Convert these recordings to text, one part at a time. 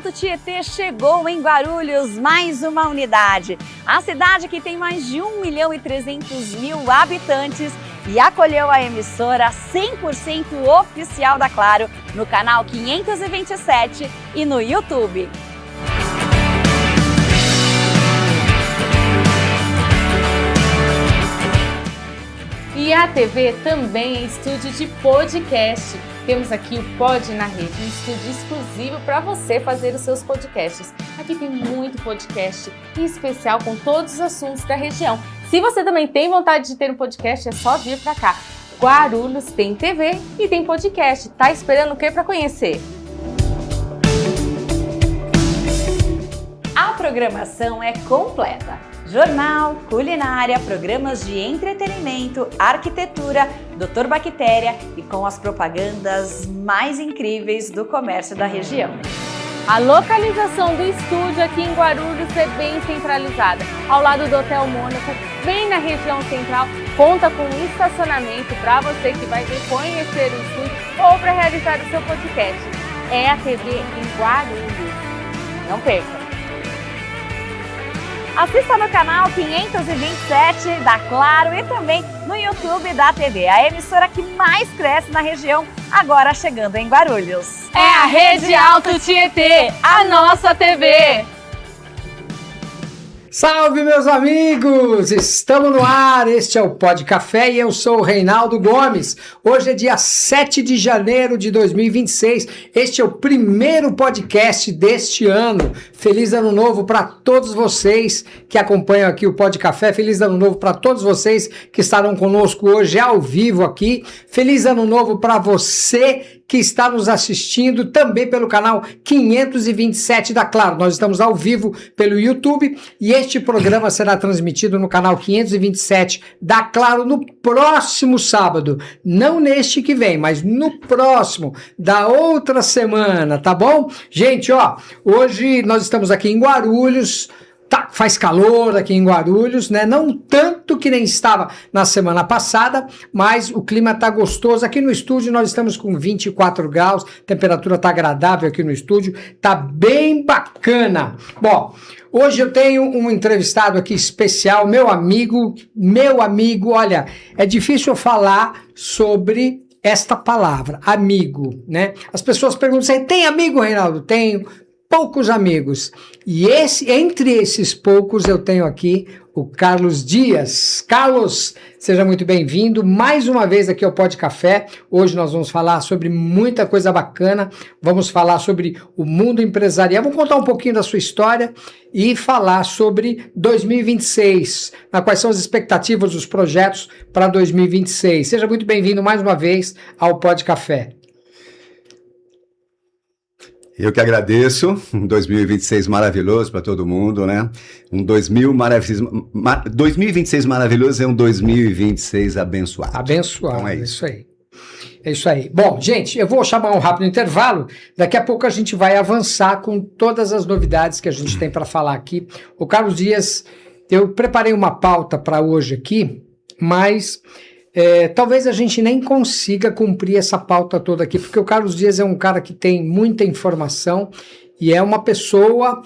Alto Tietê chegou em Guarulhos, mais uma unidade. A cidade que tem mais de 1.300.000 habitantes e acolheu a emissora 100% oficial da Claro no canal 527 e no YouTube. E a TV também é estúdio de podcast. Temos aqui o Pod na Rede, um estúdio exclusivo para você fazer os seus podcasts. Aqui tem muito podcast, em especial com todos os assuntos da região. Se você também tem vontade de ter um podcast, é só vir para cá. Guarulhos tem TV e tem podcast. Tá esperando o que para conhecer? A programação é completa. Jornal, culinária, programas de entretenimento, arquitetura, Dr. Bactéria e com as propagandas mais incríveis do comércio da região. A localização do estúdio aqui em Guarulhos é bem centralizada, ao lado do Hotel Mônaco, bem na região central, conta com um estacionamento para você que vai vir conhecer o estúdio ou para realizar o seu podcast. É a TV em Guarulhos. Não perca! Assista no canal 527 da Claro e também no YouTube da TV, a emissora que mais cresce na região, agora chegando em Guarulhos. É a Rede Alto Tietê, a nossa TV! Salve, meus amigos! Estamos no ar, este é o Pod Café e eu sou o Reinaldo Gomes. Hoje é dia 7 de janeiro de 2026, este é o primeiro podcast deste ano. Feliz Ano Novo para todos vocês que acompanham aqui o Pod Café, feliz Ano Novo para todos vocês que estarão conosco hoje ao vivo aqui. Feliz Ano Novo para você que está nos assistindo também pelo canal 527 da Claro. Nós estamos ao vivo pelo YouTube e este programa será transmitido no canal 527 da Claro no próximo sábado. Não neste que vem, mas no próximo, da outra semana, tá bom? Gente, ó, hoje nós estamos aqui em Guarulhos. Tá, faz calor aqui em Guarulhos, né? Não tanto que nem estava na semana passada, mas o clima tá gostoso. Aqui no estúdio nós estamos com 24 graus, temperatura tá agradável aqui no estúdio, tá bem bacana. Bom, hoje eu tenho um entrevistado aqui especial, meu amigo, olha, é difícil eu falar sobre esta palavra, amigo, né? As pessoas perguntam, você tem amigo, Reinaldo? Tenho. Poucos amigos. E entre esses poucos eu tenho aqui o Carlos Dias. Carlos, seja muito bem-vindo mais uma vez aqui ao Pod Café. Hoje nós vamos falar sobre muita coisa bacana, vamos falar sobre o mundo empresarial, vamos contar um pouquinho da sua história e falar sobre 2026, quais são as expectativas dos projetos para 2026. Seja muito bem-vindo mais uma vez ao Pod Café. Eu que agradeço, um 2026 maravilhoso para todo mundo, né? 2026 maravilhoso é um 2026 abençoado. Abençoado, então é isso aí. É isso aí. Bom, gente, eu vou chamar um rápido intervalo, daqui a pouco a gente vai avançar com todas as novidades que a gente tem para falar aqui. O Carlos Dias, eu preparei uma pauta para hoje aqui, mas... talvez a gente nem consiga cumprir essa pauta toda aqui, porque o Carlos Dias é um cara que tem muita informação e é uma pessoa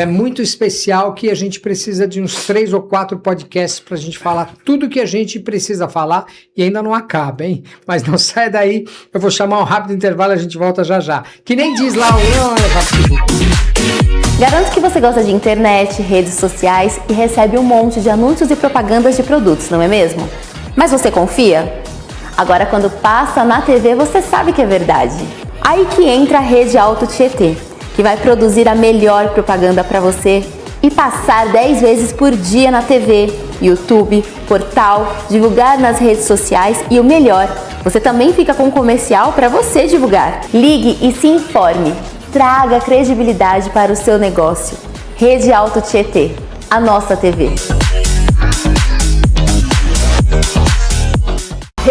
muito especial que a gente precisa de uns 3 ou 4 podcasts para a gente falar tudo que a gente precisa falar e ainda não acaba, hein? Mas não sai daí, eu vou chamar um rápido intervalo e a gente volta já já. Que nem diz lá o... Garanto que você gosta de internet, redes sociais e recebe um monte de anúncios e propagandas de produtos, não é mesmo? Mas você confia? Agora, quando passa na TV, você sabe que é verdade. Aí que entra a Rede Alto Tietê, que vai produzir a melhor propaganda para você e passar 10 vezes por dia na TV, YouTube, portal, divulgar nas redes sociais e o melhor, você também fica com um comercial para você divulgar. Ligue e se informe. Traga credibilidade para o seu negócio. Rede Alto Tietê, a nossa TV.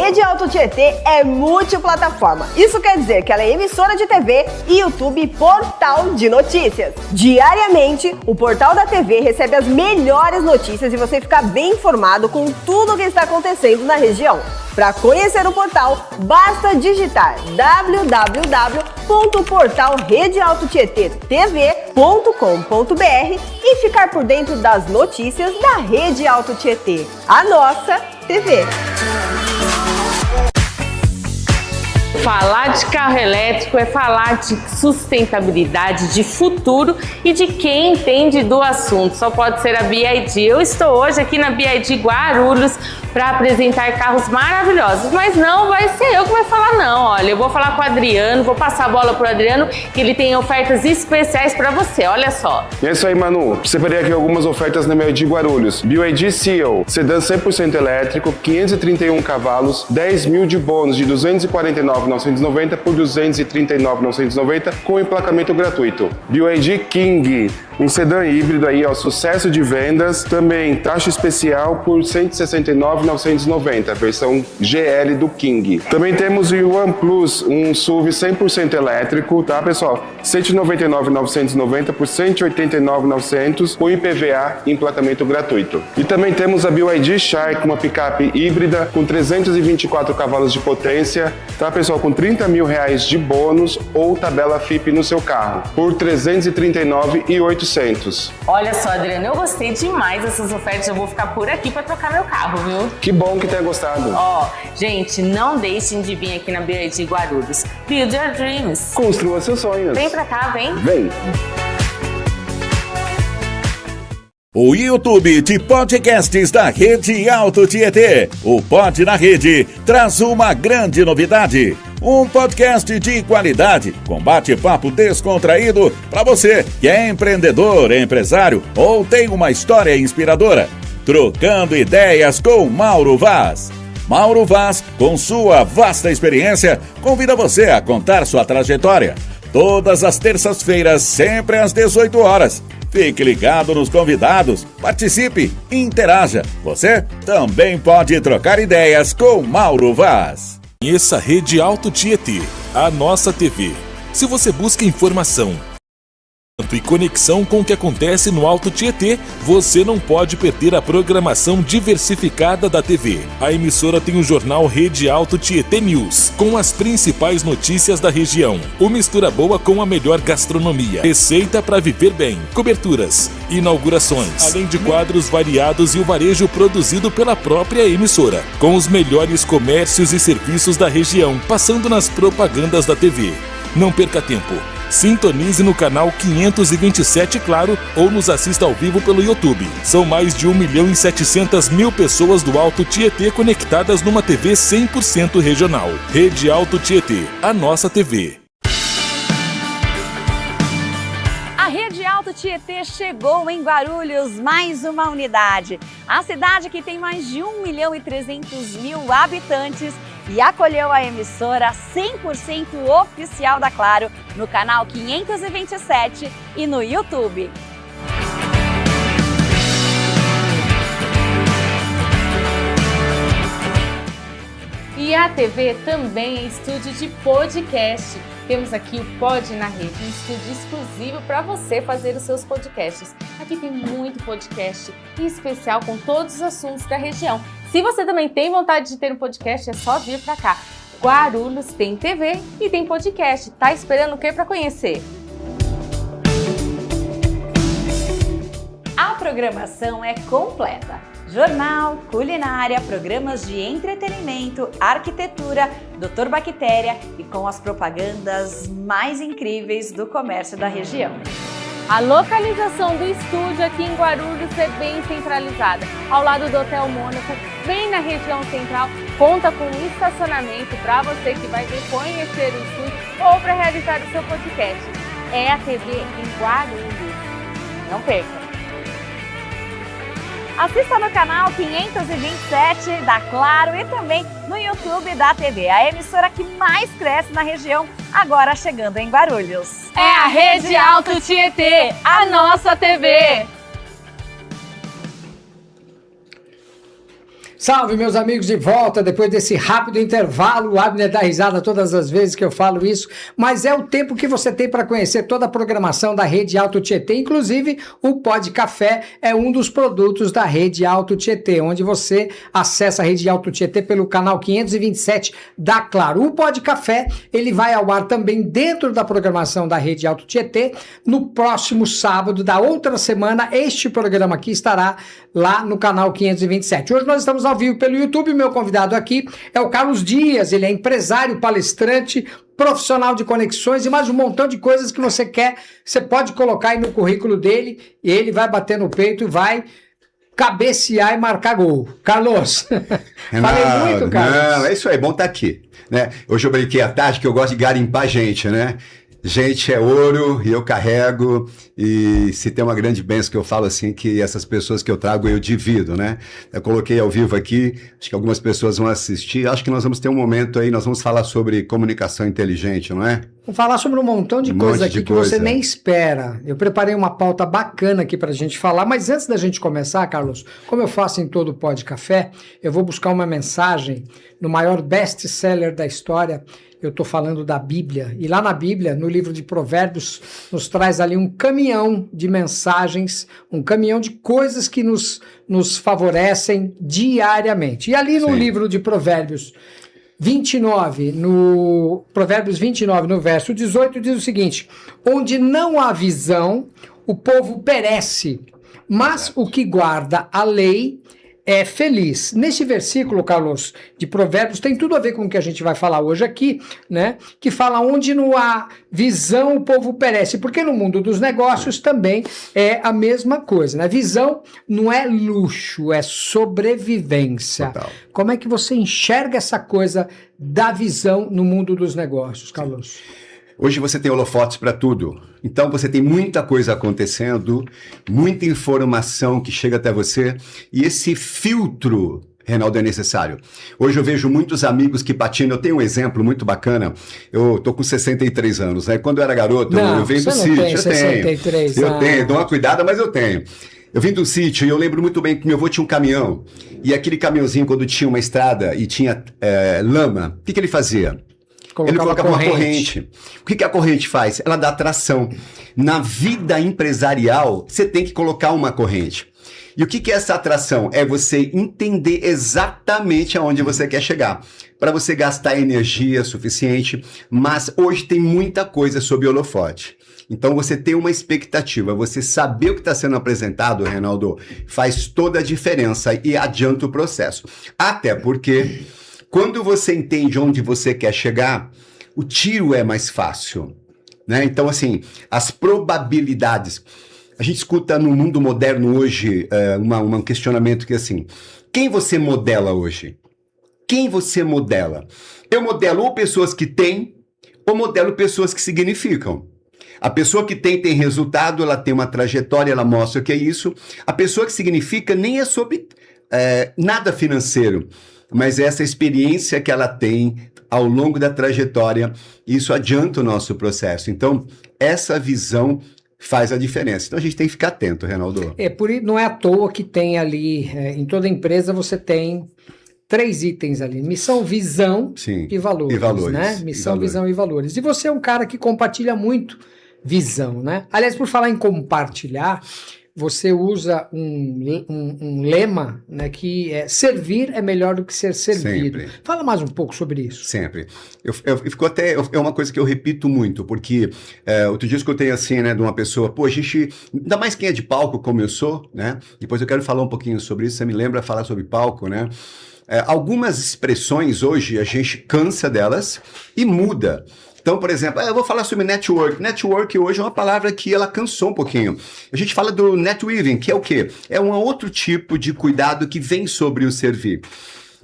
Rede Alto Tietê é multiplataforma. Isso quer dizer que ela é emissora de TV e YouTube e portal de notícias. Diariamente, o portal da TV recebe as melhores notícias e você fica bem informado com tudo o que está acontecendo na região. Para conhecer o portal, basta digitar www.portalredealtotietetv.com.br e ficar por dentro das notícias da Rede Alto Tietê, a nossa TV. Falar de carro elétrico é falar de sustentabilidade, de futuro e de quem entende do assunto. Só pode ser a BYD. Eu estou hoje aqui na BYD Guarulhos para apresentar carros maravilhosos, mas não vai ser eu que vou falar não. Olha, eu vou falar com o Adriano, vou passar a bola pro Adriano, que ele tem ofertas especiais para você, olha só. E é isso aí, Manu. Separei aqui algumas ofertas na BYD Guarulhos. BYD Seal, sedã 100% elétrico, 531 cavalos, 10 mil de bônus de 249.990 por 239.990 com emplacamento gratuito. BYD King, um sedã híbrido aí, ó, sucesso de vendas, também taxa especial por 169.990, versão GL do King. Também temos o OnePlus, um SUV 100% elétrico, tá, pessoal? 199.990 por 189.900 com IPVA e emplacamento gratuito. E também temos a BYD Shark, uma picape híbrida com 324 cavalos de potência, tá, pessoal? Com 30 mil reais de bônus ou tabela FIP no seu carro, por 339.800. Olha só, Adriano, eu gostei demais dessas ofertas, eu vou ficar por aqui para trocar meu carro, viu? Que bom que tenha gostado. Ó, gente, não deixem de vir aqui na BYD Guarulhos. Build your dreams. Construa seus sonhos. Vem pra cá, vem. Vem. O YouTube de podcasts da Rede Alto Tietê, o Pod na Rede, traz uma grande novidade. Um podcast de qualidade, com bate-papo descontraído para você que é empreendedor, empresário ou tem uma história inspiradora. Trocando ideias com Mauro Vaz. Mauro Vaz, com sua vasta experiência, convida você a contar sua trajetória. Todas as terças-feiras, sempre às 18 horas. Fique ligado nos convidados, participe e interaja. Você também pode trocar ideias com Mauro Vaz. Conheça a Rede Alto Tietê, a nossa TV. Se você busca informação e conexão com o que acontece no Alto Tietê, você não pode perder a programação diversificada da TV. A emissora tem o jornal Rede Alto Tietê News, com as principais notícias da região. O Mistura Boa com a melhor gastronomia. Receita para viver bem. Coberturas, inaugurações, além de quadros variados e o varejo produzido pela própria emissora, com os melhores comércios e serviços da região, passando nas propagandas da TV. Não perca tempo. Sintonize no canal 527 Claro ou nos assista ao vivo pelo YouTube. São mais de 1.700.000 pessoas do Alto Tietê conectadas numa TV 100% regional. Rede Alto Tietê, a nossa TV. A Rede Alto Tietê chegou em Guarulhos, mais uma unidade. A cidade que tem mais de 1.300.000 habitantes e acolheu a emissora 100% oficial da Claro no canal 527 e no YouTube. E a TV também é estúdio de podcast. Temos aqui o Pod na Rede, um estúdio exclusivo para você fazer os seus podcasts. Aqui tem muito podcast, em especial com todos os assuntos da região. Se você também tem vontade de ter um podcast, é só vir para cá. Guarulhos tem TV e tem podcast. Tá esperando o que para conhecer? A programação é completa. Jornal, culinária, programas de entretenimento, arquitetura, Dr. Bactéria e com as propagandas mais incríveis do comércio da região. A localização do estúdio aqui em Guarulhos é bem centralizada, ao lado do Hotel Mônaco, bem na região central, conta com um estacionamento para você que vai vir conhecer o estúdio ou para realizar o seu podcast. É a TV em Guarulhos. Não perca! Assista no canal 527 da Claro e também no YouTube da TV, a emissora que mais cresce na região, agora chegando em Guarulhos. É a Rede Alto Tietê, a nossa TV! Salve, meus amigos, de volta depois desse rápido intervalo. O Abner dá risada todas as vezes que eu falo isso, mas é o tempo que você tem para conhecer toda a programação da Rede Alto Tietê. Inclusive, o Pod Café é um dos produtos da Rede Alto Tietê, onde você acessa a Rede Alto Tietê pelo canal 527 da Claro. O Pod Café, ele vai ao ar também dentro da programação da Rede Alto Tietê. No próximo sábado da outra semana, este programa aqui estará lá no canal 527. Hoje nós estamos ao vivo pelo YouTube. O meu convidado aqui é o Carlos Dias. Ele é empresário, palestrante, profissional de conexões e mais um montão de coisas que você quer. Você pode colocar aí no currículo dele e ele vai bater no peito e vai cabecear e marcar gol. Carlos, falei muito, Carlos. Não, é isso aí, bom estar aqui, né? Hoje eu brinquei à tarde que eu gosto de garimpar gente, né? Gente é ouro e eu carrego, e se tem uma grande bênção que eu falo assim, que essas pessoas que eu trago eu divido, né? Eu coloquei ao vivo aqui, acho que algumas pessoas vão assistir, acho que nós vamos ter um momento aí, nós vamos falar sobre comunicação inteligente, não é? Vamos falar sobre um montão de coisa aqui que você nem espera. Eu preparei uma pauta bacana aqui pra gente falar, mas antes da gente começar, Carlos, como eu faço em todo o Pod Café, eu vou buscar uma mensagem no maior best-seller da história. Eu estou falando da Bíblia, e lá na Bíblia, no livro de Provérbios, nos traz ali um caminhão de mensagens, um caminhão de coisas que nos favorecem diariamente. E ali no livro de Provérbios 29, no Provérbios 29, no verso 18, diz o seguinte: onde não há visão, o povo perece, mas o que guarda a lei é feliz. Nesse versículo, Carlos, de Provérbios, tem tudo a ver com o que a gente vai falar hoje aqui, né? Que fala onde não há visão, o povo perece. Porque no mundo dos negócios também é a mesma coisa, né? Visão não é luxo, é sobrevivência. Total. Como é que você enxerga essa coisa da visão no mundo dos negócios, Carlos? Hoje você tem holofotes para tudo. Então você tem muita coisa acontecendo, muita informação que chega até você, e esse filtro, Reinaldo, é necessário. Hoje eu vejo muitos amigos que patinam. Eu tenho um exemplo muito bacana. Eu tô com 63 anos, né? Quando eu era garoto, eu venho do sítio. Eu tenho, dou uma cuidada, mas eu tenho. Eu vim do sítio e eu lembro muito bem que meu avô tinha um caminhão, e aquele caminhãozinho, quando tinha uma estrada e tinha lama, o que ele fazia? Ele colocava uma corrente. O que a corrente faz? Ela dá tração. Na vida empresarial, você tem que colocar uma corrente. E o que é essa atração? É você entender exatamente aonde você quer chegar, para você gastar energia suficiente. Mas hoje tem muita coisa sob holofote. Então você tem uma expectativa, você saber o que está sendo apresentado, Reinaldo, faz toda a diferença e adianta o processo. Até porque quando você entende onde você quer chegar, o tiro é mais fácil, né? Então, assim, as probabilidades. A gente escuta no mundo moderno hoje um questionamento que é assim: quem você modela hoje? Quem você modela? Eu modelo ou pessoas que têm, ou modelo pessoas que significam. A pessoa que tem resultado, ela tem uma trajetória, ela mostra o que é isso. A pessoa que significa nem é sobre nada financeiro, mas essa experiência que ela tem ao longo da trajetória, isso adianta o nosso processo. Então, essa visão faz a diferença. Então, a gente tem que ficar atento, Reinaldo. Não é à toa que tem ali, em toda empresa você tem 3 itens ali: missão, visão e valores. Né? Missão, visão e valores. E você é um cara que compartilha muito visão, né? Aliás, por falar em compartilhar, você usa um lema, né, que é: servir é melhor do que ser servido. Sempre. Fala mais um pouco sobre isso. Sempre. É uma coisa que eu repito muito, porque outro dia eu escutei assim, né, de uma pessoa: pô, a gente, ainda mais quem é de palco como eu sou, né? Depois eu quero falar um pouquinho sobre isso, você me lembra falar sobre palco, né? Algumas expressões hoje a gente cansa delas e muda. Então, por exemplo, eu vou falar sobre network. Network hoje é uma palavra que ela cansou um pouquinho. A gente fala do netweaving, que é o quê? É um outro tipo de cuidado que vem sobre o servir.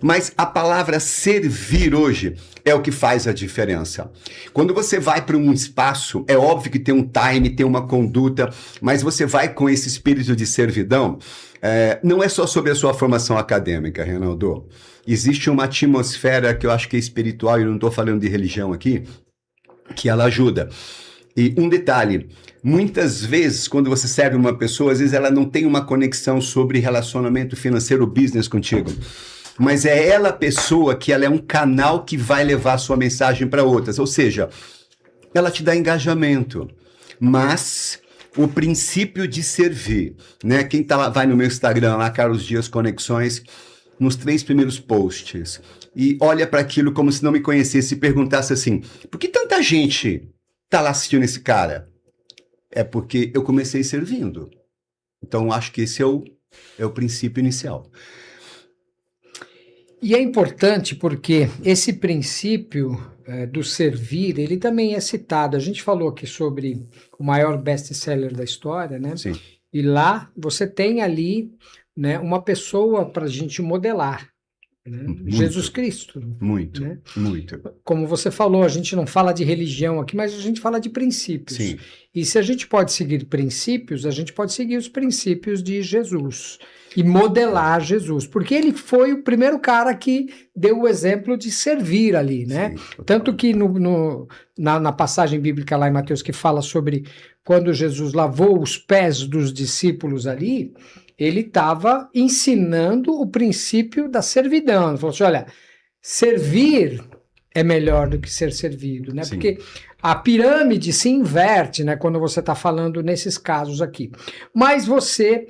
Mas a palavra servir hoje é o que faz a diferença. Quando você vai para um espaço, é óbvio que tem um time, tem uma conduta, mas você vai com esse espírito de servidão. Não é só sobre a sua formação acadêmica, Reinaldo. Existe uma atmosfera que eu acho que é espiritual, e eu não estou falando de religião aqui, que ela ajuda. E um detalhe: muitas vezes, quando você serve uma pessoa, às vezes ela não tem uma conexão sobre relacionamento financeiro, business contigo. mas é ela a pessoa que ela é um canal que vai levar a sua mensagem para outras. Ou seja, ela te dá engajamento, mas o princípio de servir, né? Quem tá lá, vai no meu Instagram, lá, Carlos Dias Conexões, nos 3 primeiros posts, e olha para aquilo como se não me conhecesse e perguntasse assim, por que tanta gente tá lá assistindo esse cara? É porque eu comecei servindo. Então, acho que esse é o princípio inicial. E é importante porque esse princípio do servir, ele também é citado. A gente falou aqui sobre o maior best-seller da história, né? Sim. E lá você tem ali, né, uma pessoa para a gente modelar, né? Jesus Cristo. Muito, né? muito. Como você falou, a gente não fala de religião aqui, mas a gente fala de princípios. Sim. E se a gente pode seguir princípios, a gente pode seguir os princípios de Jesus e modelar Jesus, porque ele foi o primeiro cara que deu o exemplo de servir ali, né? Sim, Tanto que na passagem bíblica lá em Mateus que fala sobre quando Jesus lavou os pés dos discípulos ali, ele estava ensinando o princípio da servidão. Ele falou assim, olha, servir é melhor do que ser servido, né? Sim. Porque a pirâmide se inverte, né, quando você está falando nesses casos aqui. Mas você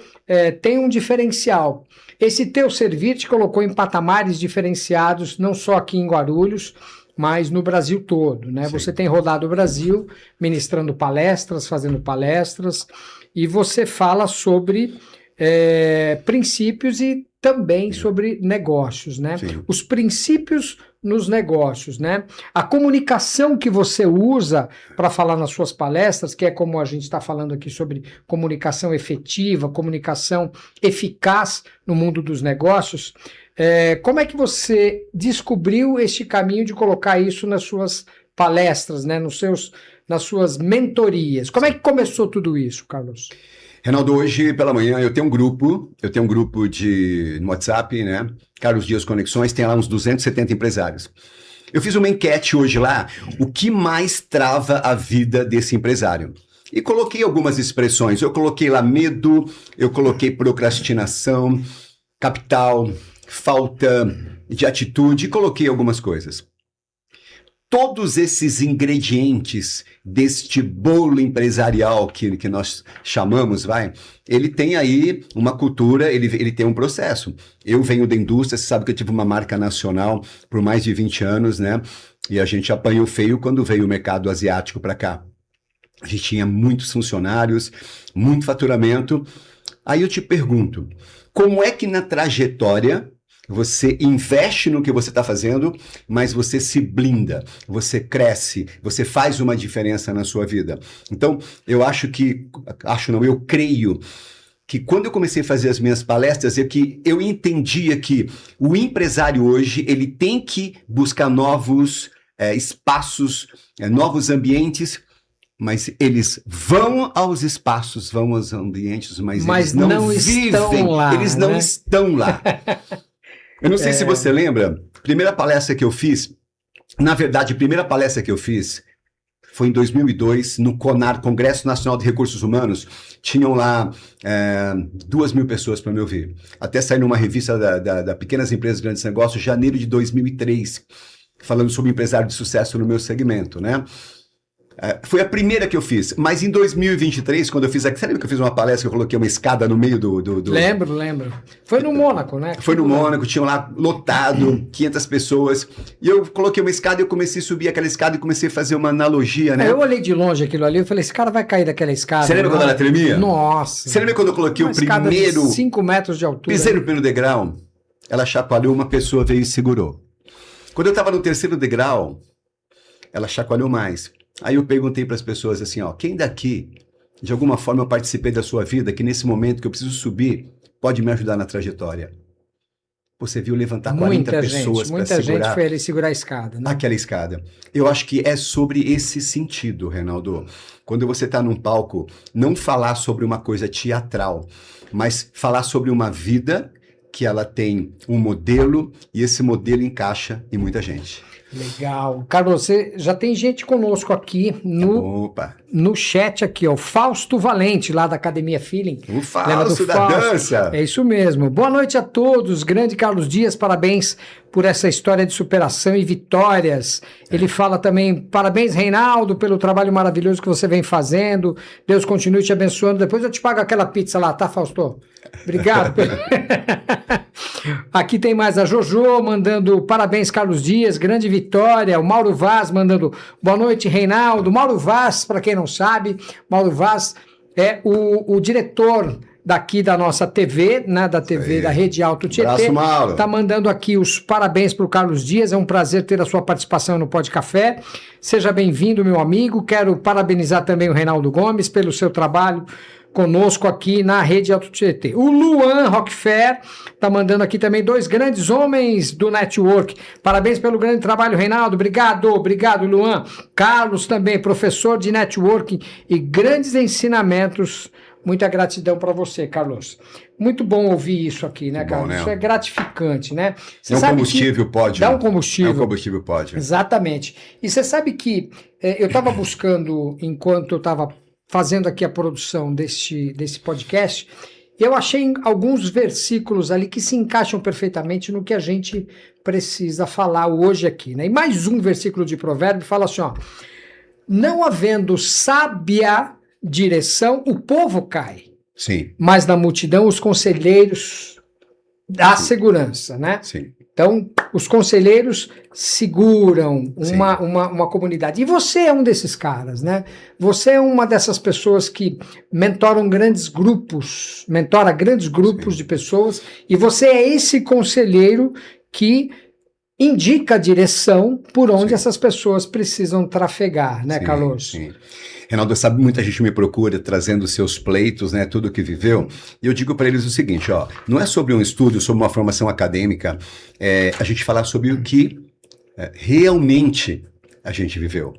tem um diferencial. Esse teu servir te colocou em patamares diferenciados, não só aqui em Guarulhos, mas no Brasil todo, né? Você tem rodado o Brasil, ministrando palestras, fazendo palestras, e você fala sobre princípios e também sobre negócios, né? Sim. Os princípios nos negócios, né? A comunicação que você usa para falar nas suas palestras, que é como a gente está falando aqui sobre comunicação efetiva, comunicação eficaz no mundo dos negócios, como é que você descobriu este caminho de colocar isso nas suas palestras, né? Nas suas mentorias? Como é que começou tudo isso, Carlos? Reinaldo, hoje pela manhã eu tenho um grupo no WhatsApp, né? Carlos Dias Conexões, tem lá uns 270 empresários. Eu fiz uma enquete hoje lá, o que mais trava a vida desse empresário? E coloquei algumas expressões, eu coloquei lá medo, eu coloquei procrastinação, capital, falta de atitude, e coloquei algumas coisas. Todos esses ingredientes deste bolo empresarial que nós chamamos, ele tem aí uma cultura, ele tem um processo. Eu venho da indústria, você sabe que eu tive uma marca nacional por mais de 20 anos, né? E a gente apanhou feio quando veio o mercado asiático para cá. A gente tinha muitos funcionários, muito faturamento. Aí eu te pergunto, como é que na trajetória você investe no que você está fazendo, mas você se blinda, você cresce, você faz uma diferença na sua vida? Então, eu creio que quando eu comecei a fazer as minhas palestras, eu entendia que o empresário hoje, ele tem que buscar novos espaços, novos ambientes, mas eles vão aos espaços, vão aos ambientes, mas eles não vivem, estão lá, eles não estão lá. Eu não sei se você lembra, primeira palestra que eu fiz foi em 2002, no CONAR, Congresso Nacional de Recursos Humanos. Tinham lá 2.000 pessoas para me ouvir. Até sair numa revista da Pequenas Empresas Grandes Negócios, janeiro de 2003, falando sobre empresário de sucesso no meu segmento, né? Foi a primeira que eu fiz, mas em 2023, quando eu fiz aqui, você lembra que eu fiz uma palestra que eu coloquei uma escada no meio do... Lembro. Foi no Mônaco, né? Foi no Mônaco, tinha lá lotado, 500 pessoas, e eu coloquei uma escada e eu comecei a subir aquela escada e comecei a fazer uma analogia, né? Eu olhei de longe aquilo ali e falei, esse cara vai cair daquela escada. Você lembra quando ela tremia? Nossa. Você lembra quando eu coloquei o primeiro... de 5 metros de altura. Pisei no primeiro degrau, ela chacoalhou, uma pessoa veio e segurou. Quando eu estava no terceiro degrau, ela chacoalhou mais. Aí eu perguntei para as pessoas assim, quem daqui, de alguma forma eu participei da sua vida, que nesse momento que eu preciso subir, pode me ajudar na trajetória? Você viu levantar 40 pessoas para segurar. Muita gente foi ali segurar a escada, né? Aquela escada. Eu acho que é sobre esse sentido, Reinaldo. Quando você está num palco, não falar sobre uma coisa teatral, mas falar sobre uma vida que ela tem um modelo e esse modelo encaixa em muita gente. Legal. Carlos, você já tem gente conosco aqui no chat aqui, ó. O Fausto Valente, lá da Academia Feeling. O Fausto da dança. É isso mesmo. Boa noite a todos. Grande Carlos Dias, parabéns por essa história de superação e vitórias. Ele fala também, parabéns, Reinaldo, pelo trabalho maravilhoso que você vem fazendo. Deus continue te abençoando. Depois eu te pago aquela pizza lá, tá, Fausto? Obrigado. Aqui tem mais a Jojo mandando parabéns, Carlos Dias, grande vitória. O Mauro Vaz mandando boa noite, Reinaldo. Mauro Vaz, para quem não sabe, Mauro Vaz é o diretor daqui da nossa TV, né, da TV da Rede Alto Tietê. Tá mandando aqui os parabéns para o Carlos Dias. É um prazer ter a sua participação no Pod Café. Seja bem-vindo, meu amigo. Quero parabenizar também o Reinaldo Gomes pelo seu trabalho conosco aqui na Rede Alto Tietê. O Luan Rockfair tá mandando aqui também 2 grandes homens do network. Parabéns pelo grande trabalho, Reinaldo. Obrigado, Luan. Carlos também, professor de networking e grandes ensinamentos. Muita gratidão para você, Carlos. Muito bom ouvir isso aqui, né, Carlos? Isso é gratificante, né? Você sabe combustível pode. Dá um combustível. É um combustível pode. Exatamente. E você sabe que eu estava buscando, enquanto eu estava fazendo aqui a produção desse podcast, eu achei alguns versículos ali que se encaixam perfeitamente no que a gente precisa falar hoje aqui, né? E mais um versículo de Provérbio fala assim, ó: não havendo sábia direção, o povo cai. Sim. Mas na multidão os conselheiros dá segurança, né? Sim. Então, os conselheiros seguram uma comunidade. E você é um desses caras, né? Você é uma dessas pessoas que mentora grandes grupos de pessoas, e você é esse conselheiro que indica a direção por onde essas pessoas precisam trafegar, né, Carlos? Sim. Reinaldo, sabe, muita gente me procura trazendo seus pleitos, né, tudo que viveu, e eu digo para eles o seguinte, ó, não é sobre um estudo, sobre uma formação acadêmica, a gente falar sobre o que realmente a gente viveu.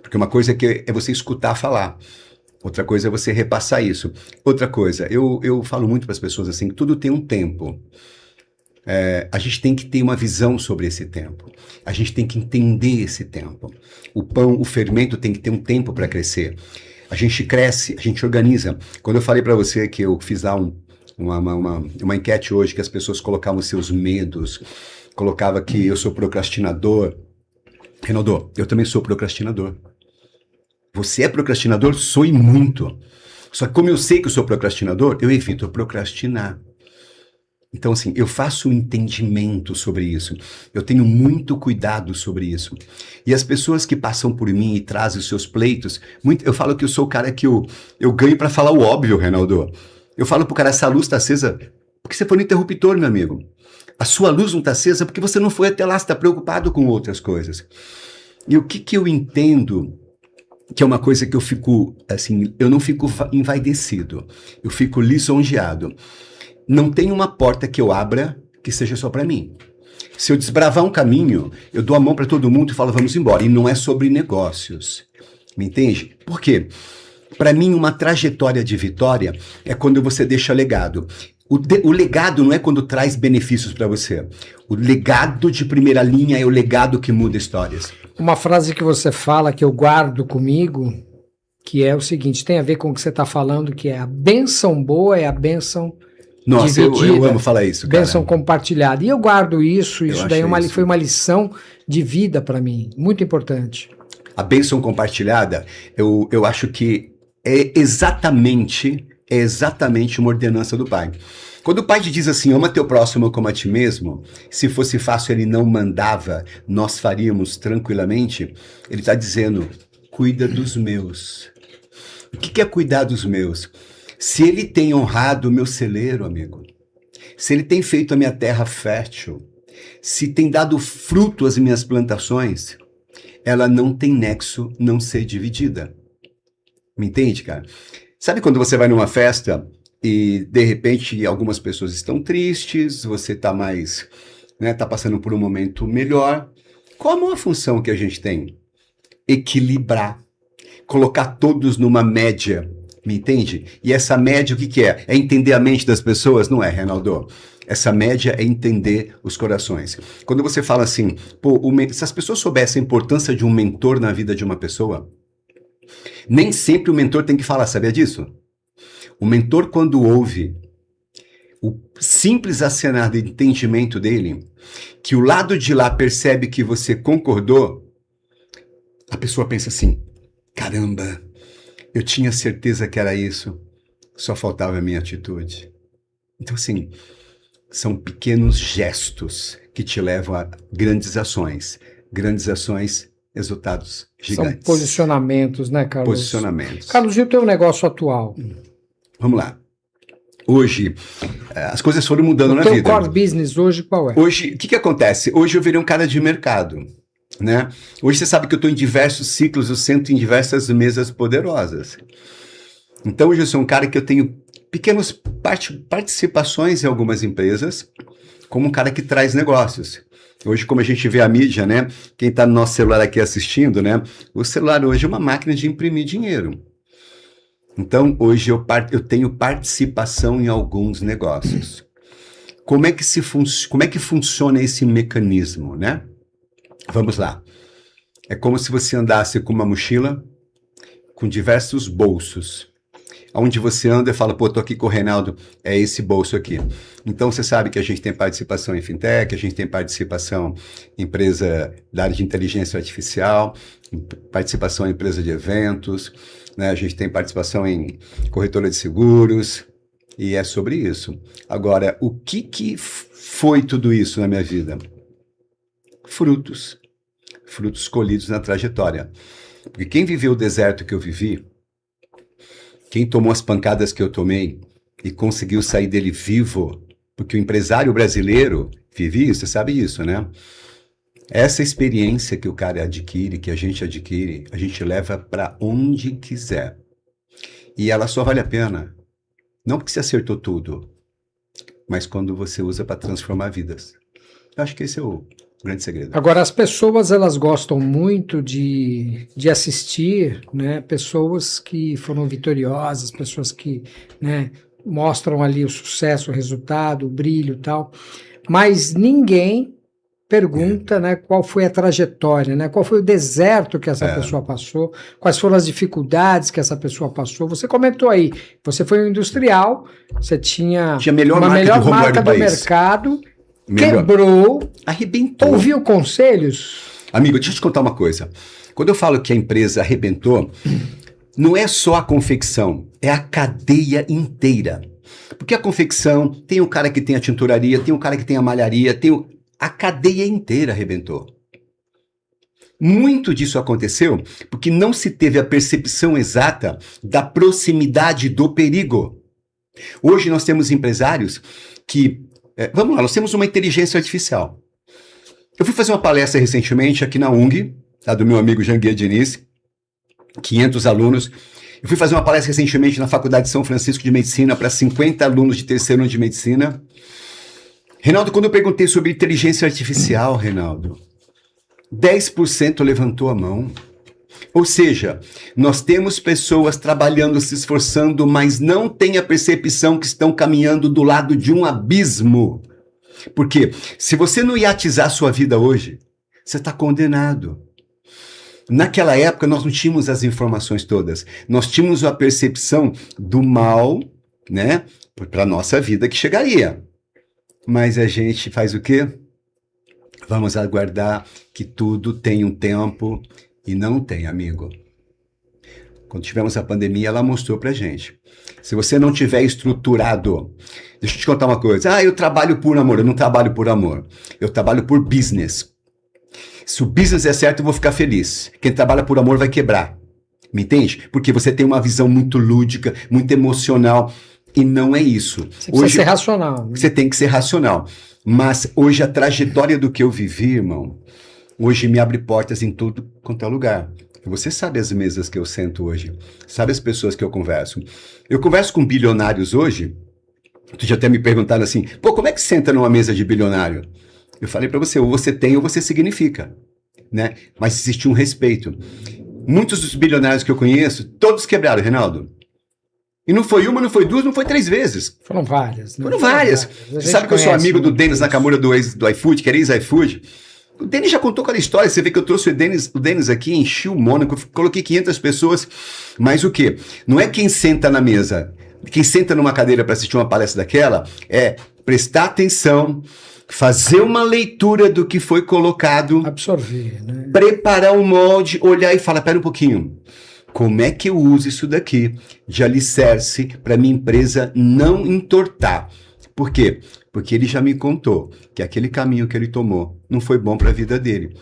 Porque uma coisa é você escutar falar, outra coisa é você repassar isso. Outra coisa, eu falo muito para as pessoas assim, que tudo tem um tempo. A gente tem que ter uma visão sobre esse tempo. A gente tem que entender esse tempo. O pão, o fermento tem que ter um tempo para crescer. A gente cresce, a gente organiza. Quando eu falei para você que eu fiz lá uma enquete hoje, que as pessoas colocavam seus medos, colocava que eu sou procrastinador. Reinaldo, eu também sou procrastinador. Você é procrastinador? Sou e muito. Só que como eu sei que eu sou procrastinador, eu evito procrastinar. Então, assim, eu faço um entendimento sobre isso. Eu tenho muito cuidado sobre isso. E as pessoas que passam por mim e trazem os seus pleitos, eu falo que eu sou o cara que eu ganho para falar o óbvio, Reinaldo. Eu falo pro cara, essa luz tá acesa porque você foi no interruptor, meu amigo. A sua luz não tá acesa porque você não foi até lá, você tá preocupado com outras coisas. E o que eu entendo, que é uma coisa que eu fico, assim, eu não fico envaidecido, eu fico lisonjeado. Não tem uma porta que eu abra que seja só para mim. Se eu desbravar um caminho, eu dou a mão para todo mundo e falo, vamos embora. E não é sobre negócios. Me entende? Por quê? Para mim, uma trajetória de vitória é quando você deixa legado. O legado não é quando traz benefícios para você. O legado de primeira linha é o legado que muda histórias. Uma frase que você fala, que eu guardo comigo, que é o seguinte, tem a ver com o que você está falando, que é a bênção boa é a bênção Nossa, eu amo falar isso, cara. Bênção compartilhada. E eu guardo isso daí foi uma lição de vida para mim, muito importante. A bênção compartilhada, eu acho que é exatamente uma ordenança do Pai. Quando o Pai te diz assim, ama teu próximo como a ti mesmo, se fosse fácil ele não mandava, nós faríamos tranquilamente, ele está dizendo, cuida dos meus. O que é cuidar dos meus? Se ele tem honrado o meu celeiro, amigo, se ele tem feito a minha terra fértil, se tem dado fruto às minhas plantações, ela não tem nexo não ser dividida. Me entende, cara? Sabe quando você vai numa festa e, de repente, algumas pessoas estão tristes, você tá mais, né, tá passando por um momento melhor. Qual a maior função que a gente tem? Equilibrar, colocar todos numa média Me entende? E essa média, o que que é? É entender a mente das pessoas? Não é, Reinaldo? Essa média é entender os corações. Quando você fala assim, pô, se as pessoas soubessem a importância de um mentor na vida de uma pessoa, nem sempre o mentor tem que falar, sabia disso? O mentor, quando ouve o simples acenar de entendimento dele, que o lado de lá percebe que você concordou, a pessoa pensa assim, caramba, eu tinha certeza que era isso, só faltava a minha atitude. Então, assim, são pequenos gestos que te levam a grandes ações, resultados gigantes. São posicionamentos, né, Carlos? Posicionamentos. Carlos, e o teu negócio atual? Vamos lá. Hoje, as coisas foram mudando na vida. O teu vida. core business hoje qual é? Hoje, o que acontece? Hoje eu virei um cara de mercado, né? Hoje você sabe que eu estou em diversos ciclos, eu sento em diversas mesas poderosas. Então hoje eu sou um cara que eu tenho pequenas participações em algumas empresas, como um cara que traz negócios. Hoje, como a gente vê a mídia, né? Quem está no nosso celular aqui assistindo, né? O celular hoje é uma máquina de imprimir dinheiro. Então, hoje eu tenho participação em alguns negócios. Como é que funciona esse mecanismo, né? Vamos lá. É como se você andasse com uma mochila com diversos bolsos. Onde você anda e fala, pô, tô aqui com o Reinaldo, é esse bolso aqui. Então, você sabe que a gente tem participação em fintech, a gente tem participação em empresa da área de inteligência artificial, participação em empresa de eventos, né? A gente tem participação em corretora de seguros, e é sobre isso. Agora, o que foi tudo isso na minha vida? Frutos colhidos na trajetória. Porque quem viveu o deserto que eu vivi, quem tomou as pancadas que eu tomei e conseguiu sair dele vivo, porque o empresário brasileiro vive isso, você sabe isso, né? Essa experiência que o cara adquire, que a gente leva para onde quiser. E ela só vale a pena, não porque você acertou tudo, mas quando você usa para transformar vidas. Eu acho que esse é o grande segredo. Agora, as pessoas, elas gostam muito de assistir, né, pessoas que foram vitoriosas, pessoas que, né, mostram ali o sucesso, o resultado, o brilho e tal, mas ninguém pergunta, né, qual foi a trajetória, né, qual foi o deserto que essa pessoa passou, quais foram as dificuldades que essa pessoa passou. Você comentou aí, você foi um industrial, você tinha uma melhor marca do mercado, quebrou, arrebentou. Ouviu conselhos? Amigo, deixa eu te contar uma coisa. Quando eu falo que a empresa arrebentou, não é só a confecção, é a cadeia inteira. Porque a confecção, tem o cara que tem a tinturaria, tem o cara que tem a malharia, a cadeia inteira arrebentou. Muito disso aconteceu porque não se teve a percepção exata da proximidade do perigo. Hoje nós temos empresários que... vamos lá, nós temos uma inteligência artificial. Eu fui fazer uma palestra recentemente aqui na UNG, tá, do meu amigo Janguier Diniz, 500 alunos. Eu fui fazer uma palestra recentemente na Faculdade de São Francisco de Medicina para 50 alunos de terceiro ano de Medicina. Reinaldo, quando eu perguntei sobre inteligência artificial, Reinaldo, 10% levantou a mão. Ou seja, nós temos pessoas trabalhando, se esforçando, mas não têm a percepção que estão caminhando do lado de um abismo. Porque se você não iatizar a sua vida hoje, você está condenado. Naquela época, nós não tínhamos as informações todas. Nós tínhamos a percepção do mal, né, para a nossa vida que chegaria. Mas a gente faz o quê? Vamos aguardar que tudo tem um tempo. E não tem, amigo. Quando tivemos a pandemia, ela mostrou pra gente. Se você não tiver estruturado... Deixa eu te contar uma coisa. Eu trabalho por amor. Eu não trabalho por amor. Eu trabalho por business. Se o business é certo, eu vou ficar feliz. Quem trabalha por amor vai quebrar. Me entende? Porque você tem uma visão muito lúdica, muito emocional. E não é isso. Você precisa ser racional. Né? Você tem que ser racional. Mas hoje a trajetória do que eu vivi, irmão... Hoje me abre portas em tudo quanto é lugar. Você sabe as mesas que eu sento hoje. Sabe as pessoas que eu converso. Eu converso com bilionários hoje. Tu já até me perguntaram assim, pô, como é que senta numa mesa de bilionário? Eu falei para você, ou você tem ou você significa. Né? Mas existe um respeito. Muitos dos bilionários que eu conheço, todos quebraram, Reinaldo. E não foi uma, não foi duas, não foi 3 vezes. Foram várias. Né? Foram várias. Você sabe que eu sou amigo do Denis Nakamura do iFood, que era ex-iFood. O Denis já contou aquela história. Você vê que eu trouxe o Denis aqui, enchi o Mônaco, coloquei 500 pessoas. Mas o quê? Não é quem senta na mesa, quem senta numa cadeira para assistir uma palestra daquela, é prestar atenção, fazer uma leitura do que foi colocado, absorver, né? Preparar um molde, olhar e falar, pera um pouquinho, como é que eu uso isso daqui de alicerce para minha empresa não entortar? Por quê? Porque ele já me contou que aquele caminho que ele tomou não foi bom para a vida dele.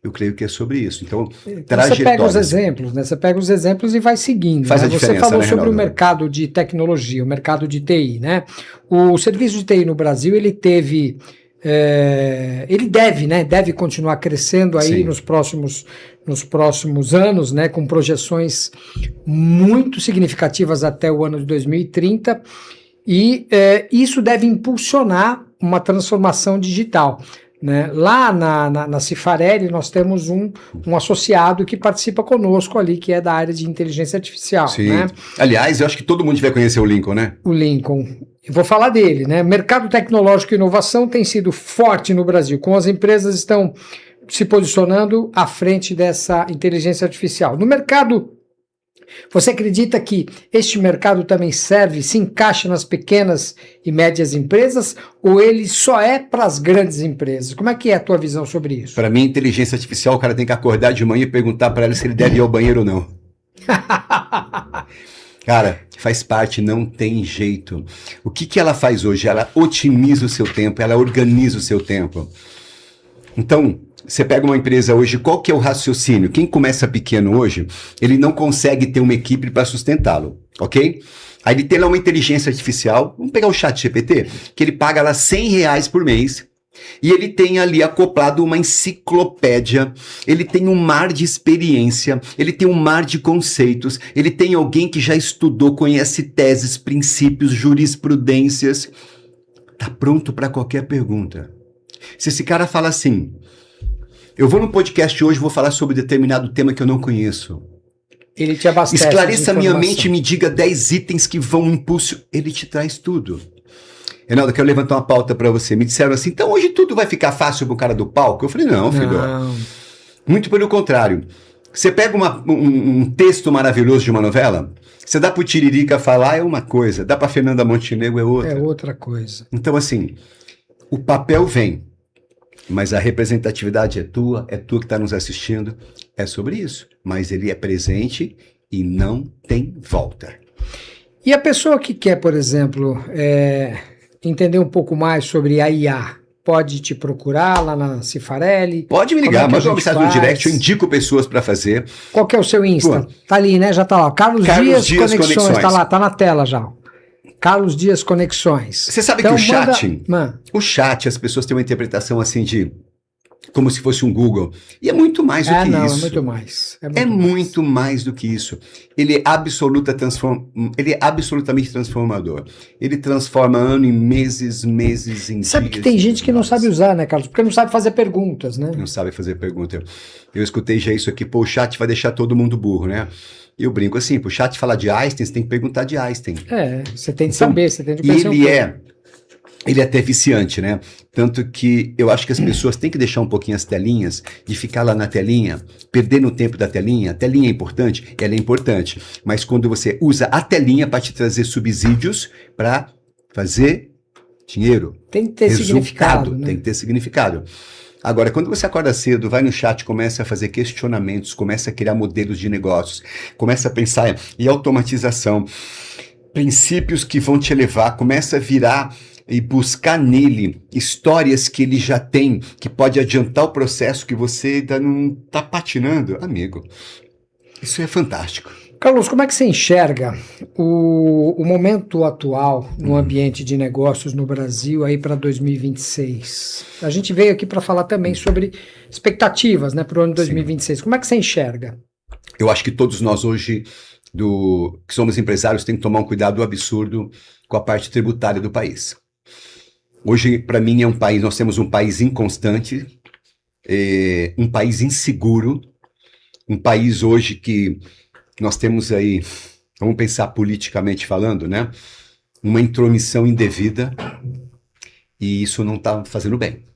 Eu creio que é sobre isso. Então, você pega os exemplos, né? Você pega os exemplos e vai seguindo. Faz né? a diferença, você falou né, sobre Reinaldo? o mercado de tecnologia, o mercado de TI, né? O serviço de TI no Brasil, ele teve... ele deve, né? Deve continuar crescendo aí Sim. nos próximos anos, né? Com projeções muito significativas até o ano de 2030. E isso deve impulsionar uma transformação digital. Né? Lá na Cifarelli nós temos um associado que participa conosco ali, que é da área de inteligência artificial. Sim. Né? Aliás, eu acho que todo mundo vai conhecer o Lincoln, né? O Lincoln. Eu vou falar dele. Né? Mercado tecnológico e inovação tem sido forte no Brasil, com as empresas estão se posicionando à frente dessa inteligência artificial. No mercado, você acredita que este mercado também se encaixa nas pequenas e médias empresas, ou ele só é para as grandes empresas? Como é que é a tua visão sobre isso? Para mim, inteligência artificial, o cara tem que acordar de manhã e perguntar para ela se ele deve ir ao banheiro ou não. Cara, faz parte, não tem jeito. O que ela faz hoje? Ela otimiza o seu tempo, ela organiza o seu tempo. Então, você pega uma empresa hoje, qual que é o raciocínio? Quem começa pequeno hoje, ele não consegue ter uma equipe para sustentá-lo, ok? Aí ele tem lá uma inteligência artificial, vamos pegar o ChatGPT, que ele paga lá R$100 por mês, e ele tem ali acoplado uma enciclopédia, ele tem um mar de experiência, ele tem um mar de conceitos, ele tem alguém que já estudou, conhece teses, princípios, jurisprudências, tá pronto para qualquer pergunta. Se esse cara fala assim, eu vou no podcast hoje, vou falar sobre determinado tema que eu não conheço. Ele te abastece. Esclareça a minha mente e me diga 10 itens que vão impulsionar. Ele te traz tudo. Reinaldo, eu quero levantar uma pauta para você. Me disseram assim, então hoje tudo vai ficar fácil pro cara do palco? Eu falei, não, filho. Não. Muito pelo contrário. Você pega um texto maravilhoso de uma novela, você dá pro Tiririca falar, é uma coisa. Dá pra Fernanda Montenegro, é outra. É outra coisa. Então, assim, o papel vem. Mas a representatividade é tua que está nos assistindo, é sobre isso. Mas ele é presente e não tem volta. E a pessoa que quer, por exemplo, entender um pouco mais sobre a IA, pode te procurar lá na Cifarelli? Pode me ligar, manda uma mensagem no faz? direct, eu indico pessoas para fazer. Qual que é o seu Insta? Pô. Tá ali, né? Já tá lá. Carlos Dias Conexões, tá lá, tá na tela já. Carlos Dias Conexões. Você sabe Então, que o chat, as pessoas têm uma interpretação assim de como se fosse um Google. E é muito mais do que isso. É muito mais. É muito mais do que isso. Ele é absolutamente transformador. Ele transforma ano em meses em Sabe dias. que tem gente que não sabe usar, né, Carlos? Porque não sabe fazer perguntas, né? Não sabe fazer pergunta. Eu escutei já isso aqui, o chat vai deixar todo mundo burro, né? E eu brinco assim, pro chat falar de Einstein, você tem que perguntar de Einstein. Você tem de saber, você tem de E conhecer ele é até viciante, né? Tanto que eu acho que as pessoas têm que deixar um pouquinho as telinhas, de ficar lá na telinha, perdendo o tempo da telinha. A telinha é importante? Ela é importante. Mas quando você usa a telinha para te trazer subsídios para fazer dinheiro. Tem que ter significado, né? Tem que ter significado. Agora, quando você acorda cedo, vai no chat, começa a fazer questionamentos, começa a criar modelos de negócios, começa a pensar em automatização, princípios que vão te levar, começa a virar e buscar nele histórias que ele já tem, que pode adiantar o processo que você ainda não está patinando. Amigo, isso é fantástico. Carlos, como é que você enxerga o momento atual no ambiente de negócios no Brasil aí para 2026? A gente veio aqui para falar também sobre expectativas, né, para o ano 2026. Como é que você enxerga? Eu acho que todos nós hoje, que somos empresários, temos que tomar um cuidado absurdo com a parte tributária do país. Hoje, para mim, nós temos um país inconstante, um país inseguro, um país hoje que nós temos aí vamos pensar politicamente falando, né? Uma intromissão indevida, e isso não está fazendo bem.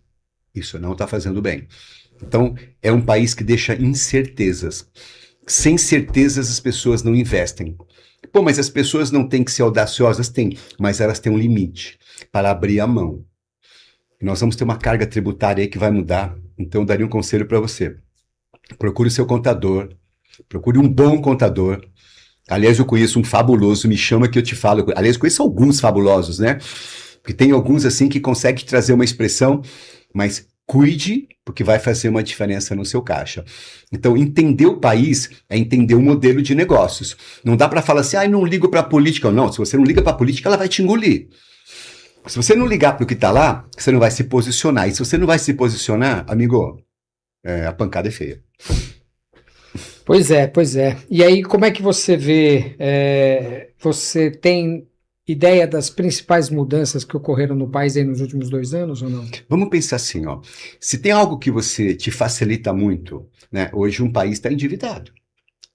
Isso não está fazendo bem. Então, é um país que deixa incertezas. Sem certezas, as pessoas não investem. Pô, mas as pessoas não têm que ser audaciosas? Tem, mas elas têm um limite para abrir a mão. Nós vamos ter uma carga tributária aí que vai mudar, então eu daria um conselho para você. Procure o seu contador, procure um bom contador. Aliás, eu conheço um fabuloso, me chama que eu te falo. Aliás, eu conheço alguns fabulosos, né? Porque tem alguns assim que conseguem trazer uma expressão, mas cuide, porque vai fazer uma diferença no seu caixa. Então, entender o país é entender o modelo de negócios. Não dá para falar assim, não ligo para a política. Não, se você não liga para a política, ela vai te engolir. Se você não ligar para o que está lá, você não vai se posicionar. E se você não vai se posicionar, amigo, a pancada é feia. Pois é, pois é. E aí, como é que você vê, você tem ideia das principais mudanças que ocorreram no país aí nos últimos 2 anos ou não? Vamos pensar assim, ó. Se tem algo que você te facilita muito, né? Hoje um país está endividado,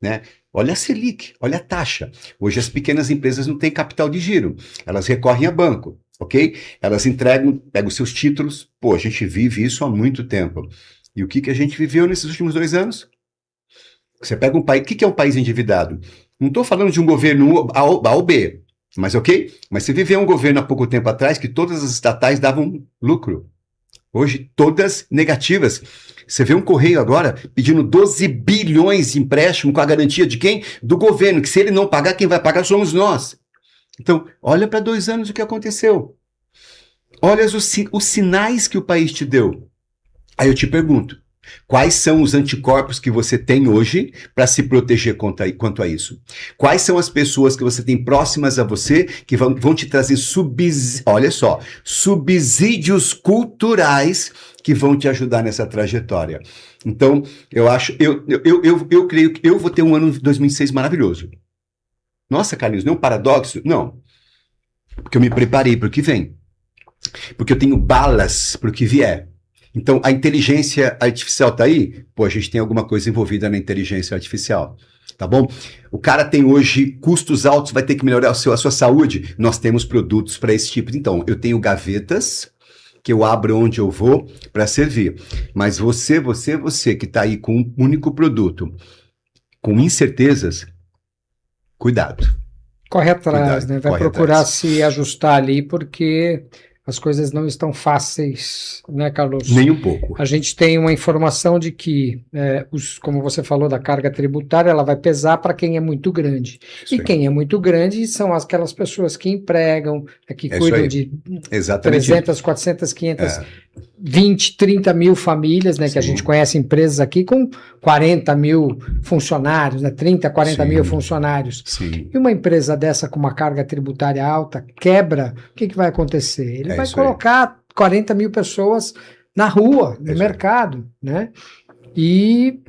né? Olha a Selic, olha a taxa. Hoje as pequenas empresas não têm capital de giro, elas recorrem a banco, ok? Elas pegam os seus títulos. Pô, a gente vive isso há muito tempo. E o que a gente viveu nesses últimos 2 anos? Você pega um país, o que é um país endividado? Não estou falando de um governo A ou B, mas ok? Mas você viveu um governo há pouco tempo atrás que todas as estatais davam lucro. Hoje, todas negativas. Você vê um Correio agora pedindo 12 bilhões de empréstimo com a garantia de quem? Do governo, que se ele não pagar, quem vai pagar somos nós. Então, olha para 2 anos o que aconteceu. Olha os sinais que o país te deu. Aí eu te pergunto, quais são os anticorpos que você tem hoje para se proteger quanto a isso? Quais são as pessoas que você tem próximas a você que vão te trazer subsídios culturais que vão te ajudar nessa trajetória? Então, eu creio que eu vou ter um ano de 2006 maravilhoso. Nossa, Carlinhos, não é um paradoxo? Não. Porque eu me preparei para o que vem. Porque eu tenho balas para o que vier. Então, a inteligência artificial tá aí? Pô, a gente tem alguma coisa envolvida na inteligência artificial, tá bom? O cara tem hoje custos altos, vai ter que melhorar a sua saúde. Nós temos produtos para esse tipo. Então, eu tenho gavetas que eu abro onde eu vou para servir. Mas você que tá aí com um único produto, com incertezas, cuidado. Corre atrás, né? Vai corre procurar atrás. se ajustar ali, porque as coisas não estão fáceis, né, Carlos? Nem um pouco. A gente tem uma informação de que, como você falou, da carga tributária, ela vai pesar para quem é muito grande. Isso E aí. quem é muito grande são aquelas pessoas que empregam, que É isso cuidam aí. de Exatamente. 300, 400, 500, 20, 30 mil famílias, né? Que a Sim. gente conhece empresas aqui com 40 mil funcionários, né? 30, 40 Sim. mil funcionários. Sim. E uma empresa dessa com uma carga tributária alta, quebra, o que vai acontecer? Ele vai isso aí. colocar 40 mil pessoas na rua, no isso aí. mercado, né? E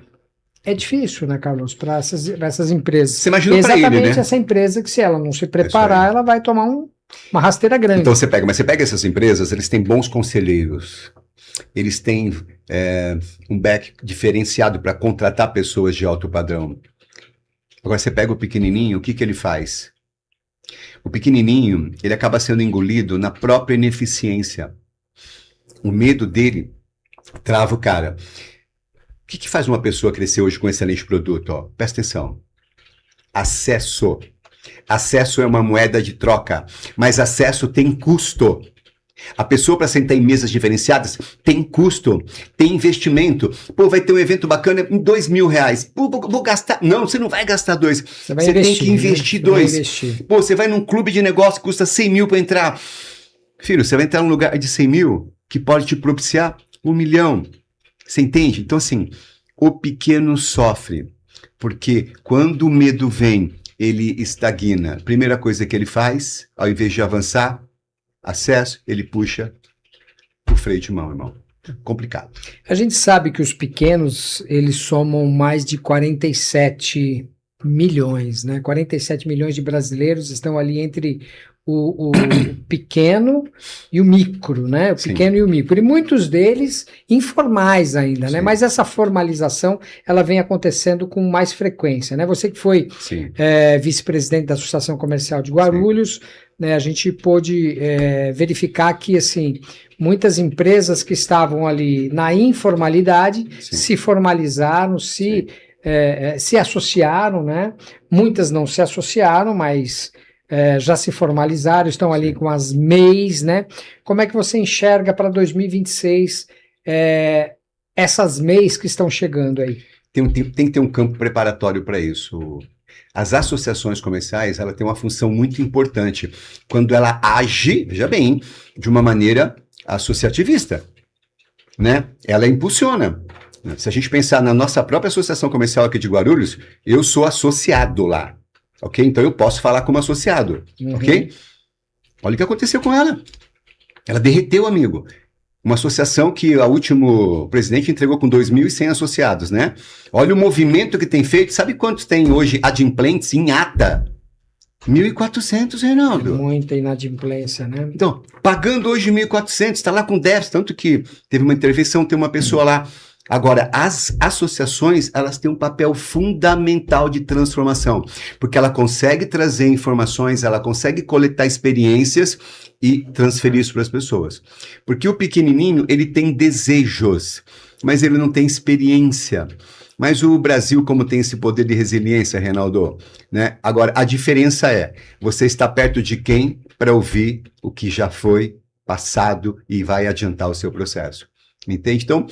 é difícil, né, Carlos, para essas empresas. Você imagina para Exatamente ele, né? essa empresa que, se ela não se aí. preparar, ela vai tomar uma rasteira grande. Então você pega essas empresas, eles têm bons conselheiros, eles têm um back diferenciado para contratar pessoas de alto padrão. Agora você pega o pequenininho, o que ele faz? O pequenininho, ele acaba sendo engolido na própria ineficiência. O medo dele trava o cara. O que faz uma pessoa crescer hoje com excelente produto? Ó, presta atenção. Acesso. Acesso é uma moeda de troca, mas acesso tem custo. A pessoa, para sentar em mesas diferenciadas, tem custo, tem investimento. Pô, vai ter um evento bacana em R$2.000. Pô, vou gastar. Não, você não vai gastar 2. Você vai Você tem investir, que investir né? Você vai 2. investir. Pô, você vai num clube de negócio que custa 100 mil para entrar. Filho, você vai entrar num lugar de 100 mil que pode te propiciar 1 milhão. Você entende? Então, assim, o pequeno sofre. Porque quando o medo vem, ele estagna. Primeira coisa que ele faz, ao invés de avançar, acesso, ele puxa o freio de mão, irmão. Complicado. A gente sabe que os pequenos, eles somam mais de 47 milhões, né? 47 milhões de brasileiros estão ali entre o pequeno e o micro, né? O pequeno e o micro. E muitos deles informais ainda, né? Mas essa formalização, ela vem acontecendo com mais frequência, né? Você que foi vice-presidente da Associação Comercial de Guarulhos, né? A gente pôde verificar que, assim, muitas empresas que estavam ali na informalidade se formalizaram, se associaram, né? Muitas não se associaram, mas já se formalizaram, estão ali com as MEIs, né? Como é que você enxerga para 2026 essas MEIs que estão chegando aí? Tem que ter um campo preparatório para isso. As associações comerciais, ela tem uma função muito importante quando ela age, veja bem, de uma maneira associativista, né? Ela impulsiona. Se a gente pensar na nossa própria associação comercial aqui de Guarulhos, eu sou associado lá. Ok? Então eu posso falar como associado, ok? Olha o que aconteceu com ela. Ela derreteu, amigo. Uma associação que o último presidente entregou com 2.100 associados, né? Olha o movimento que tem feito. Sabe quantos tem hoje adimplentes em ata? 1.400, Reinaldo. Muita inadimplência, né? Então, pagando hoje 1.400, está lá com déficit. Tanto que teve uma intervenção, tem uma pessoa lá. Agora, as associações, elas têm um papel fundamental de transformação, porque ela consegue trazer informações, ela consegue coletar experiências e transferir isso para as pessoas. Porque o pequenininho, ele tem desejos, mas ele não tem experiência. Mas o Brasil, como tem esse poder de resiliência, Reinaldo, né? Agora, a diferença você está perto de quem para ouvir o que já foi passado e vai adiantar o seu processo. Entende? Então,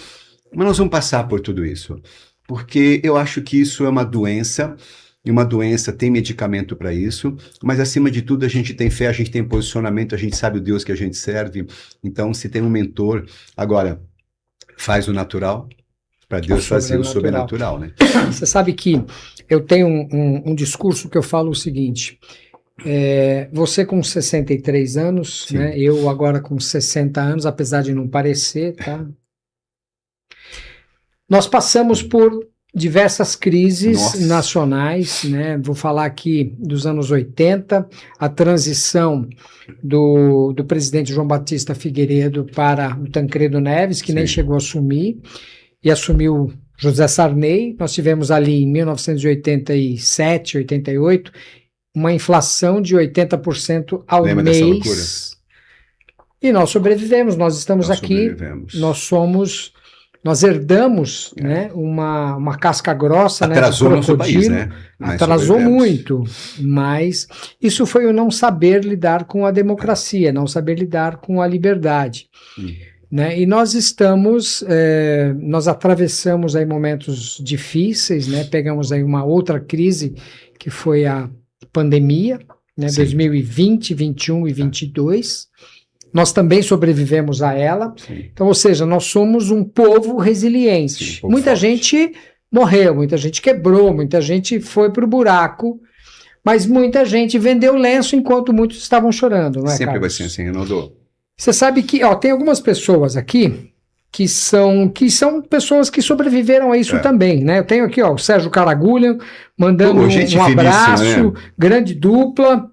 mas nós vamos passar por tudo isso, porque eu acho que isso é uma doença, e uma doença tem medicamento para isso, mas acima de tudo a gente tem fé, a gente tem posicionamento, a gente sabe o Deus que a gente serve, então se tem um mentor, agora, faz o natural, para Deus fazer o sobrenatural, né? Você sabe que eu tenho um discurso que eu falo o seguinte, você com 63 anos, né, eu agora com 60 anos, apesar de não parecer, tá? Nós passamos por diversas crises nacionais, né? Vou falar aqui dos anos 80, a transição do presidente João Batista Figueiredo para o Tancredo Neves, que nem chegou a assumir, e assumiu José Sarney. Nós tivemos ali em 1987, 88, uma inflação de 80% ao mês. Dessa loucura? E nós sobrevivemos, nós estamos aqui, nós herdamos, né, uma casca grossa, atrasou né, nosso país, né? Atrasou muito, mas isso foi o não saber lidar com a democracia, não saber lidar com a liberdade. Né? E nós nós atravessamos aí momentos difíceis, né? Pegamos aí uma outra crise que foi a pandemia, né? 2020, 21 e 22. Nós também sobrevivemos a ela. Então, ou seja, nós somos um povo resiliente. Muita gente morreu, muita gente quebrou, muita gente foi para o buraco, mas muita gente vendeu lenço enquanto muitos estavam chorando, não é, Sempre Carlos? vai ser assim, Reinaldo. Você sabe que tem algumas pessoas aqui que são pessoas que sobreviveram a isso também, né? Eu tenho aqui, o Sérgio Caragulha mandando um abraço, né? Grande dupla.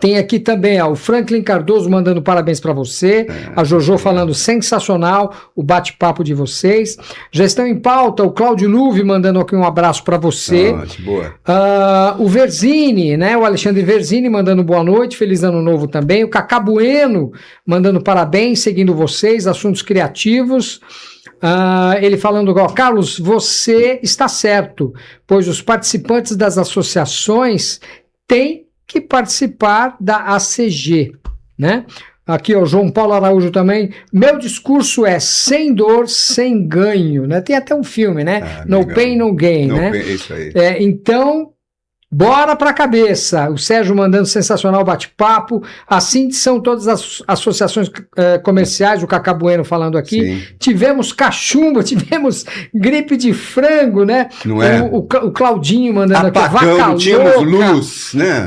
Tem aqui também o Franklin Cardoso mandando parabéns para você, a Jojo falando sensacional o bate-papo de vocês. Já estão em pauta o Cláudio Luve mandando aqui um abraço para você. Boa. O Verzini, né? O Alexandre Verzini mandando boa noite, feliz ano novo também. O Cacá Bueno mandando parabéns, seguindo vocês, assuntos criativos. Ele falando, Carlos, você está certo, pois os participantes das associações têm que participar da ACG, né? Aqui, o João Paulo Araújo também. Meu discurso é sem dor, sem ganho, né? Tem até um filme, né? No pain, no gain, né? Isso aí. Então, bora pra cabeça. O Sérgio mandando sensacional bate-papo. Assim são todas as associações comerciais, o Cacá Bueno falando aqui. Sim. Tivemos cachumba, tivemos gripe de frango, né? Não é? O Claudinho mandando aqui, vaca tínhamos luz, né?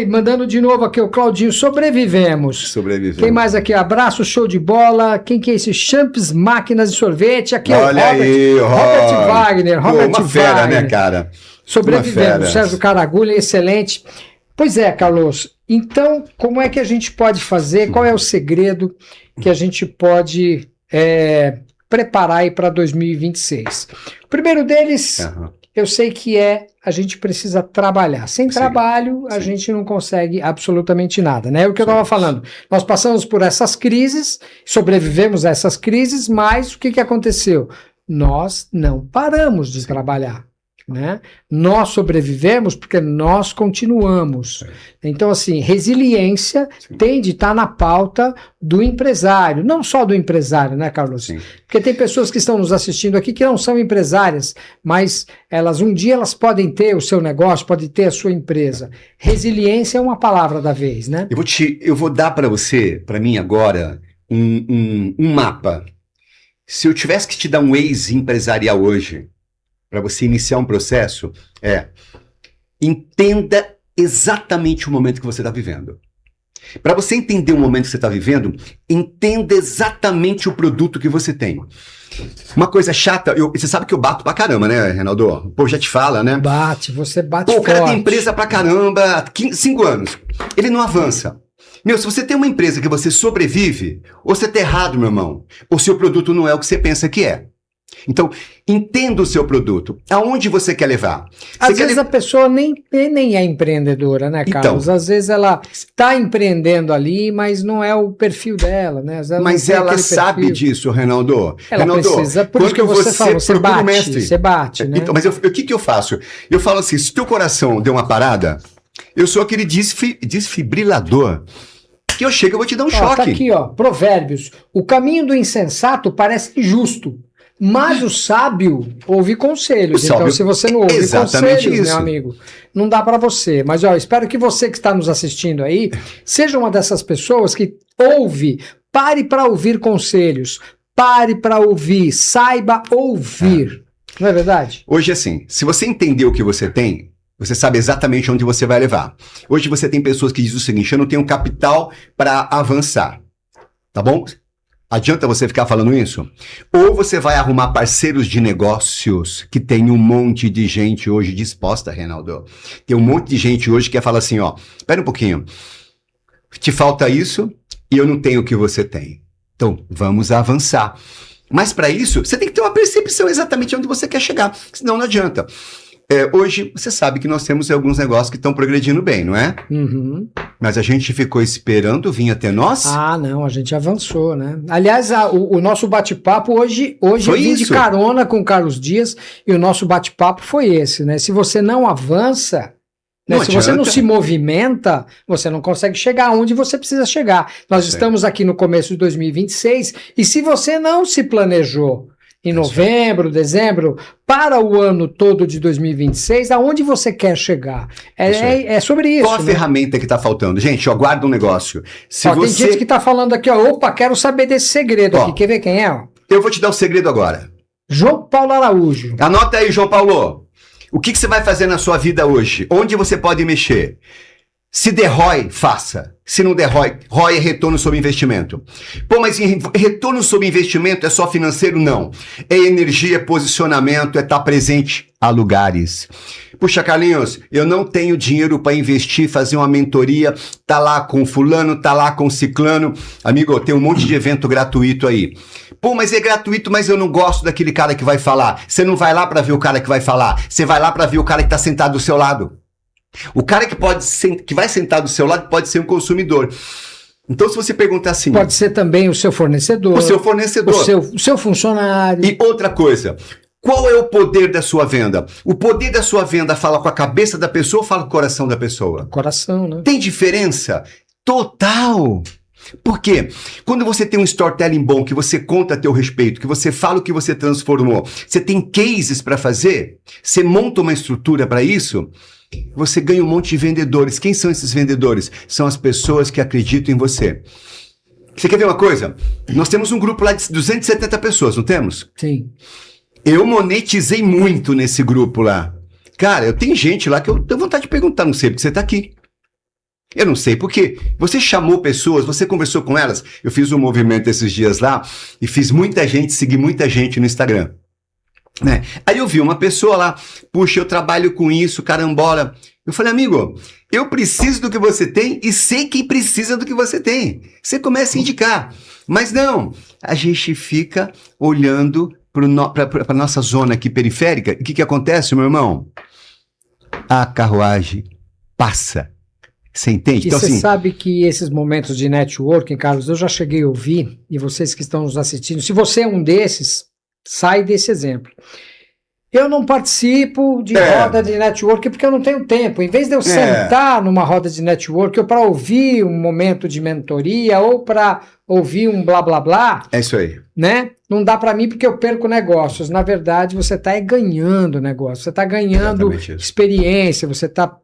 Mandando de novo aqui o Claudinho, sobrevivemos. Quem mais aqui? Abraço, show de bola. Quem que é esse? Champs Máquinas de Sorvete. Aqui Olha é o Robert Wagner. Uma fera, né, cara? Sobrevivemos. Sérgio Caragulha, excelente. Pois é, Carlos. Então, como é que a gente pode fazer? Qual é o segredo que a gente pode preparar aí para 2026? O primeiro deles, eu sei que a gente precisa trabalhar. Sem trabalho, a gente não consegue absolutamente nada, né? É o que eu estava falando. Nós passamos por essas crises, sobrevivemos a essas crises, mas o que aconteceu? Nós não paramos de trabalhar. Né? Nós sobrevivemos porque nós continuamos. Então, assim, resiliência tem de estar na pauta do empresário, não só do empresário, né, Carlos? Sim. Porque tem pessoas que estão nos assistindo aqui que não são empresárias, mas um dia elas podem ter o seu negócio, podem ter a sua empresa. Resiliência é uma palavra da vez, né? Eu vou dar para você, para mim agora, um mapa. Se eu tivesse que te dar um ex-empresarial hoje, para você iniciar um processo, entenda exatamente o momento que você está vivendo. Para você entender o momento que você está vivendo, entenda exatamente o produto que você tem. Uma coisa chata, você sabe que eu bato pra caramba, né, Reinaldo? Pô, já te fala, né? Você bate forte. O cara tem empresa pra caramba há 5 anos. Ele não avança. Se você tem uma empresa que você sobrevive, ou você tá errado, meu irmão, ou seu produto não é o que você pensa que é. Então, entenda o seu produto. Aonde você quer levar? Às vezes a pessoa nem é empreendedora, né, Carlos? Às vezes ela está empreendendo ali, mas não é o perfil dela, né? Mas ela sabe disso, Reinaldo. Ela precisa, por isso que você fala, você bate, né? Então, mas o que eu faço? Eu falo assim, se teu coração deu uma parada, eu sou aquele desfibrilador. Que eu chego e vou te dar um choque. Tá aqui, Provérbios. O caminho do insensato parece justo, mas o sábio ouve conselhos. Então, se você não ouve conselhos, meu amigo, não dá para você. Mas, espero que você que está nos assistindo aí seja uma dessas pessoas que ouve. Pare para ouvir conselhos. Pare para ouvir. Saiba ouvir. Não é verdade? Hoje, assim, se você entender o que você tem, você sabe exatamente onde você vai levar. Hoje você tem pessoas que dizem o seguinte: eu não tenho capital para avançar. Tá bom? Adianta você ficar falando isso? Ou você vai arrumar parceiros de negócios, que tem um monte de gente hoje disposta, Reinaldo. Tem um monte de gente hoje que fala assim, espera um pouquinho, te falta isso e eu não tenho o que você tem. Então, vamos avançar. Mas para isso, você tem que ter uma percepção exatamente onde você quer chegar, senão não adianta. Hoje, você sabe que nós temos alguns negócios que estão progredindo bem, não é? Uhum. Mas a gente ficou esperando vir até nós? Não, a gente avançou, né? Aliás, o nosso bate-papo hoje eu vim de carona com o Carlos Dias e o nosso bate-papo foi esse, né? Se você não avança, né? Se você não se movimenta, você não consegue chegar onde você precisa chegar. Nós estamos aqui no começo de 2026 e se você não se planejou em novembro, dezembro, para o ano todo de 2026, aonde você quer chegar? É sobre isso. Qual a ferramenta que está faltando? Gente, guarda um negócio. Tem gente que está falando aqui, opa, quero saber desse segredo aqui. Quer ver quem é? Eu vou te dar o segredo agora. João Paulo Araújo. Anota aí, João Paulo. O que você vai fazer na sua vida hoje? Onde você pode mexer? Se der ROI, faça. Se não der ROI, ROI é retorno sobre investimento. Pô, mas retorno sobre investimento é só financeiro? Não. É energia, é posicionamento, é estar presente a lugares. Puxa, Carlinhos, eu não tenho dinheiro para investir, fazer uma mentoria, tá lá com fulano, tá lá com ciclano. Amigo, tem um monte de evento gratuito aí. Pô, mas é gratuito, mas eu não gosto daquele cara que vai falar. Você não vai lá para ver o cara que vai falar, você vai lá para ver o cara que tá sentado do seu lado. O cara que vai sentar do seu lado pode ser um consumidor. Então, se você perguntar assim... Pode ser também o seu fornecedor. O seu fornecedor. O seu funcionário. E outra coisa, qual é o poder da sua venda? O poder da sua venda fala com a cabeça da pessoa ou fala com o coração da pessoa? Coração, né? Tem diferença? Total! Por quê? Quando você tem um storytelling bom, que você conta a teu respeito, que você fala o que você transformou, você tem cases para fazer, você monta uma estrutura para isso... Você ganha um monte de vendedores. Quem são esses vendedores? São as pessoas que acreditam em você. Você quer ver uma coisa? Nós temos um grupo lá de 270 pessoas, não temos? Sim. Eu monetizei muito nesse grupo lá. Cara, eu tenho gente lá que eu tenho vontade de perguntar, não sei porque você está aqui. Eu não sei porque você chamou pessoas, você conversou com elas. Eu fiz um movimento esses dias lá e fiz muita gente seguir muita gente no Instagram. Né? Aí eu vi uma pessoa lá, puxa, eu trabalho com isso, carambola. Eu falei, amigo, eu preciso do que você tem e sei quem precisa do que você tem. Você começa a indicar. Mas não, a gente fica olhando para a nossa zona aqui periférica. E o que acontece, meu irmão? A carruagem passa. Você entende? E então, você assim, sabe que esses momentos de networking, Carlos, eu já cheguei a ouvir, e vocês que estão nos assistindo, se você é um desses, sai desse exemplo. Eu não participo de roda de network porque eu não tenho tempo. Em vez de eu sentar numa roda de network ou para ouvir um momento de mentoria ou para ouvir um blá blá blá. É isso aí. Né? Não dá para mim porque eu perco negócios. Na verdade, você está ganhando negócio. Você está ganhando experiência. Você está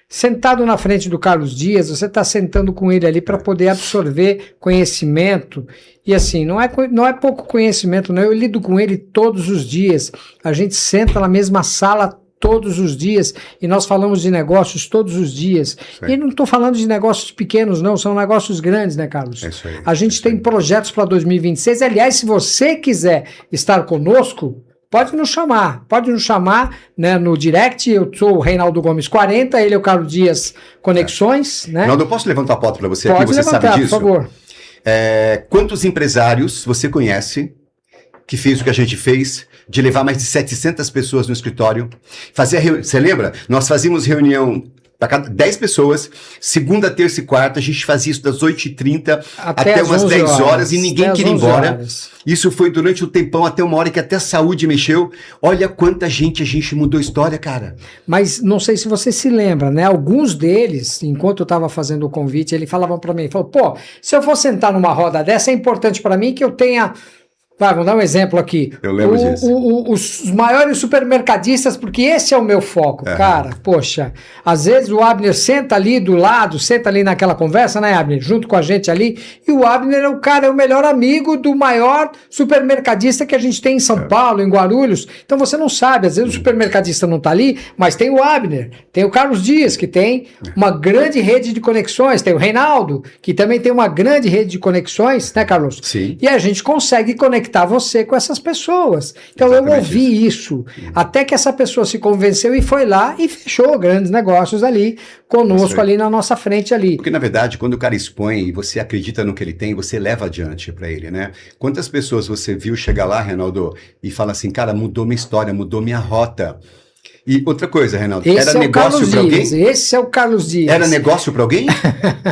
sentado na frente do Carlos Dias. Você está sentando com ele ali para poder absorver conhecimento. E assim, não é pouco conhecimento, não. Eu lido com ele todos os dias. A gente senta na mesma sala todos os dias e nós falamos de negócios todos os dias. E não estou falando de negócios pequenos, não. São negócios grandes, né, Carlos? É isso aí. A gente tem projetos para 2026. Aliás, se você quiser estar conosco, pode nos chamar, né, no direct. Eu sou o Reinaldo Gomes 40, ele é o Carlos Dias Conexões. Né? Não, eu posso levantar a pauta para você pode aqui, você levantar, sabe disso? Por favor. Quantos empresários você conhece que fez o que a gente fez, de levar mais de 700 pessoas no escritório? Você lembra? Nós fazíamos reunião para cada 10 pessoas, segunda, terça e quarta, a gente fazia isso das 8h30 até umas 10 horas e ninguém queria ir embora. Isso foi durante um tempão, até uma hora que até a saúde mexeu. Olha quanta gente a gente mudou a história, cara. Mas não sei se você se lembra, né? Alguns deles, enquanto eu estava fazendo o convite, ele falavam para mim, pô, se eu for sentar numa roda dessa, é importante para mim que eu tenha... Vamos dar um exemplo aqui. Eu lembro disso. Os maiores supermercadistas, porque esse é o meu foco. Cara, poxa, às vezes o Abner senta ali do lado, senta ali naquela conversa, né, Abner? Junto com a gente ali. E o Abner é o melhor amigo do maior supermercadista que a gente tem em São Paulo, em Guarulhos. Então você não sabe, às vezes o supermercadista não tá ali, mas tem o Abner, tem o Carlos Dias, que tem uma grande rede de conexões, tem o Reinaldo, que também tem uma grande rede de conexões, né, Carlos? Sim. E a gente consegue conectar você com essas pessoas. Então exatamente, eu ouvi isso, até que essa pessoa se convenceu e foi lá e fechou grandes negócios ali conosco, ali na nossa frente ali. Porque na verdade, quando o cara expõe e você acredita no que ele tem, você leva adiante para ele, né? Quantas pessoas você viu chegar lá, Reinaldo, e fala assim, cara, mudou minha história, mudou minha rota. E outra coisa, Reinaldo, era negócio para alguém? Esse é o Carlos Dias. Era negócio para alguém?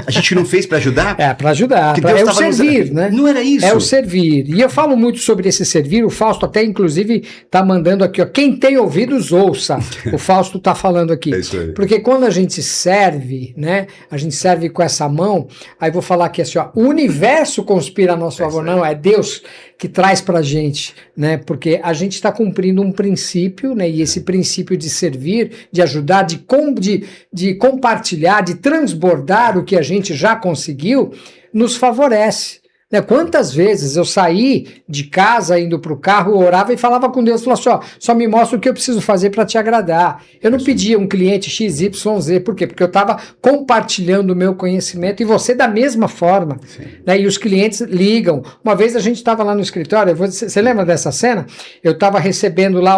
A gente não fez para ajudar? É, para ajudar. É o servir, né? Não era isso. É o servir. E eu falo muito sobre esse servir. O Fausto até, inclusive, tá mandando aqui, ó. Quem tem ouvidos, ouça. O Fausto tá falando aqui. É isso aí. Porque quando a gente serve, né? A gente serve com essa mão. Aí vou falar aqui assim, ó. O universo conspira a nosso favor. Não, é Deus que traz pra gente, né? Porque a gente está cumprindo um princípio, né? E esse princípio de servir, de ajudar, de compartilhar, de transbordar o que a gente já conseguiu, nos favorece. Né? Quantas vezes eu saí de casa, indo para o carro, orava e falava com Deus, falava assim, ó, só me mostra o que eu preciso fazer para te agradar. Eu não pedia um cliente XYZ, por quê? Porque eu estava compartilhando o meu conhecimento e você da mesma forma. Né? E os clientes ligam. Uma vez a gente estava lá no escritório, você lembra dessa cena? Eu estava recebendo lá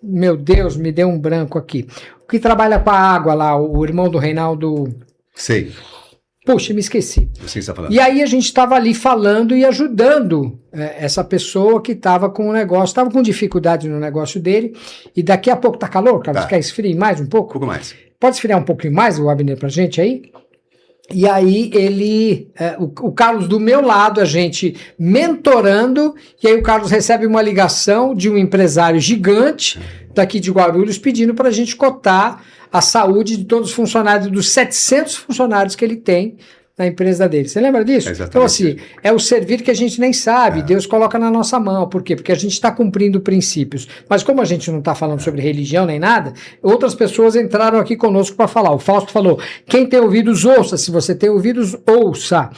meu Deus, me deu um branco aqui. O que trabalha com a água lá, o irmão do Reinaldo... Sei. Puxa, me esqueci. Você está falando. E aí a gente estava ali falando e ajudando essa pessoa que estava com o negócio, estava com dificuldade no negócio dele, e daqui a pouco tá calor, Carlos? Quer esfriar mais um pouco? Um pouco mais. Pode esfriar um pouquinho mais o Abner pra gente aí? E aí ele, o Carlos do meu lado, a gente mentorando, e aí o Carlos recebe uma ligação de um empresário gigante daqui de Guarulhos pedindo para a gente cotar a saúde de todos os funcionários, dos 700 funcionários que ele tem na empresa dele. Você lembra disso? Então assim, é o servir que a gente nem sabe, Deus coloca na nossa mão. Por quê? Porque a gente está cumprindo princípios. Mas como a gente não está falando sobre religião nem nada, outras pessoas entraram aqui conosco para falar. O Fausto falou, quem tem ouvidos, ouça. Se você tem ouvidos, ouça.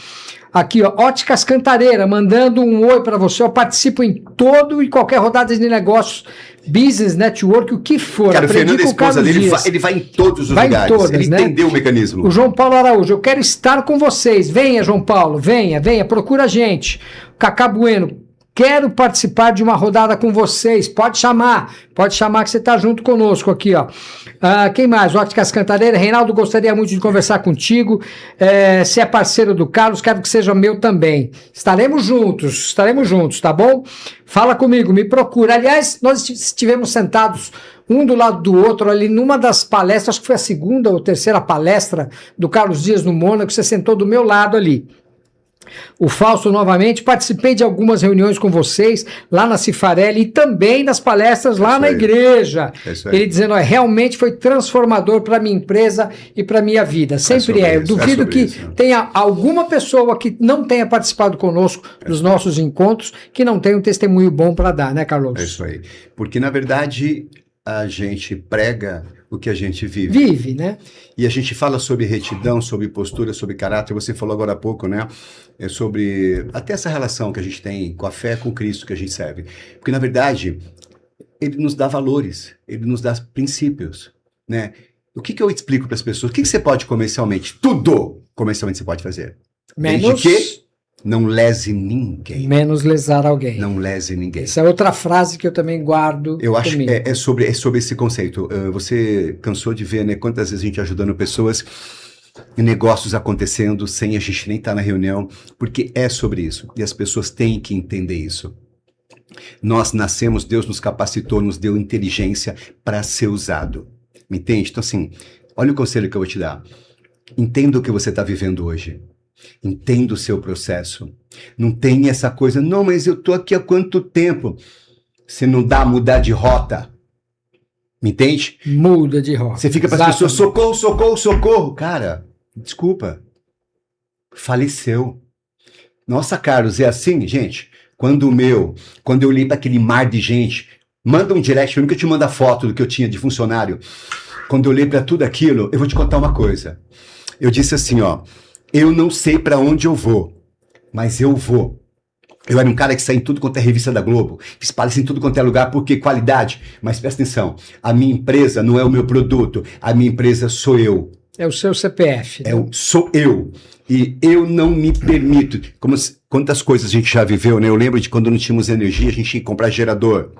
Aqui, ó, Óticas Cantareira, mandando um oi para você. Eu participo em todo e qualquer rodada de negócios, business, network, o que for. Cara, o Fernando, a esposa dele, ele vai em todos os lugares. Todas, ele entendeu o mecanismo. O João Paulo Araújo, eu quero estar com vocês. Venha, João Paulo, venha, procura a gente. Cacá Bueno, Quero participar de uma rodada com vocês. Pode chamar que você está junto conosco aqui, ó. Quem mais? Óticas Cantareira. Reinaldo, gostaria muito de conversar contigo. Se é parceiro do Carlos, quero que seja meu também. Estaremos juntos, tá bom? Fala comigo, me procura. Aliás, nós estivemos sentados um do lado do outro ali numa das palestras, acho que foi a segunda ou terceira palestra do Carlos Dias no Mônaco, você sentou do meu lado ali. O Fausto, novamente, participei de algumas reuniões com vocês lá na Cifarelli e também das palestras lá na igreja. Ele dizendo, realmente foi transformador para minha empresa e para minha vida. Sempre é. Eu duvido que tenha alguma pessoa que não tenha participado conosco dos nossos encontros que não tenha um testemunho bom para dar, né, Carlos? É isso aí. Porque, na verdade, a gente prega o que a gente vive. Vive, né? E a gente fala sobre retidão, sobre postura, sobre caráter. Você falou agora há pouco, né? Sobre até essa relação que a gente tem com a fé, com Cristo que a gente serve. Porque, na verdade, ele nos dá valores, ele nos dá princípios, né? O que eu explico para as pessoas? O que você pode comercialmente? Tudo comercialmente você pode fazer. Menos... Desde que não lese ninguém. Menos lesar alguém. Não lese ninguém. Essa é outra frase que eu também guardo. Eu acho que é sobre esse conceito. Você cansou de ver, né, quantas vezes a gente ajudando pessoas, negócios acontecendo sem a gente nem estar na reunião, porque é sobre isso. E as pessoas têm que entender isso. Nós nascemos, Deus nos capacitou, nos deu inteligência para ser usado. Me entende? Então, assim, olha o conselho que eu vou te dar. Entenda o que você está vivendo hoje. Entenda o seu processo. Não tem essa coisa, não, mas eu tô aqui há quanto tempo? Você não dá mudar de rota. Me entende? Muda de rota. Você fica para as pessoas, socorro, socorro, socorro. Cara, desculpa. Faleceu. Nossa, Carlos, é assim, gente? Quando eu olhei para aquele mar de gente, manda um direct para mim que eu te mando a foto do que eu tinha de funcionário. Quando eu olhei para tudo aquilo, eu vou te contar uma coisa. Eu disse assim, ó, eu não sei para onde eu vou, mas eu vou. Eu era um cara que saía em tudo quanto é revista da Globo, fiz palestra em tudo quanto é lugar, porque qualidade. Mas presta atenção, a minha empresa não é o meu produto, a minha empresa sou eu. É o seu CPF. Né? Sou eu. E eu não me permito. Quantas coisas a gente já viveu, né? Eu lembro de quando não tínhamos energia, a gente tinha que comprar gerador.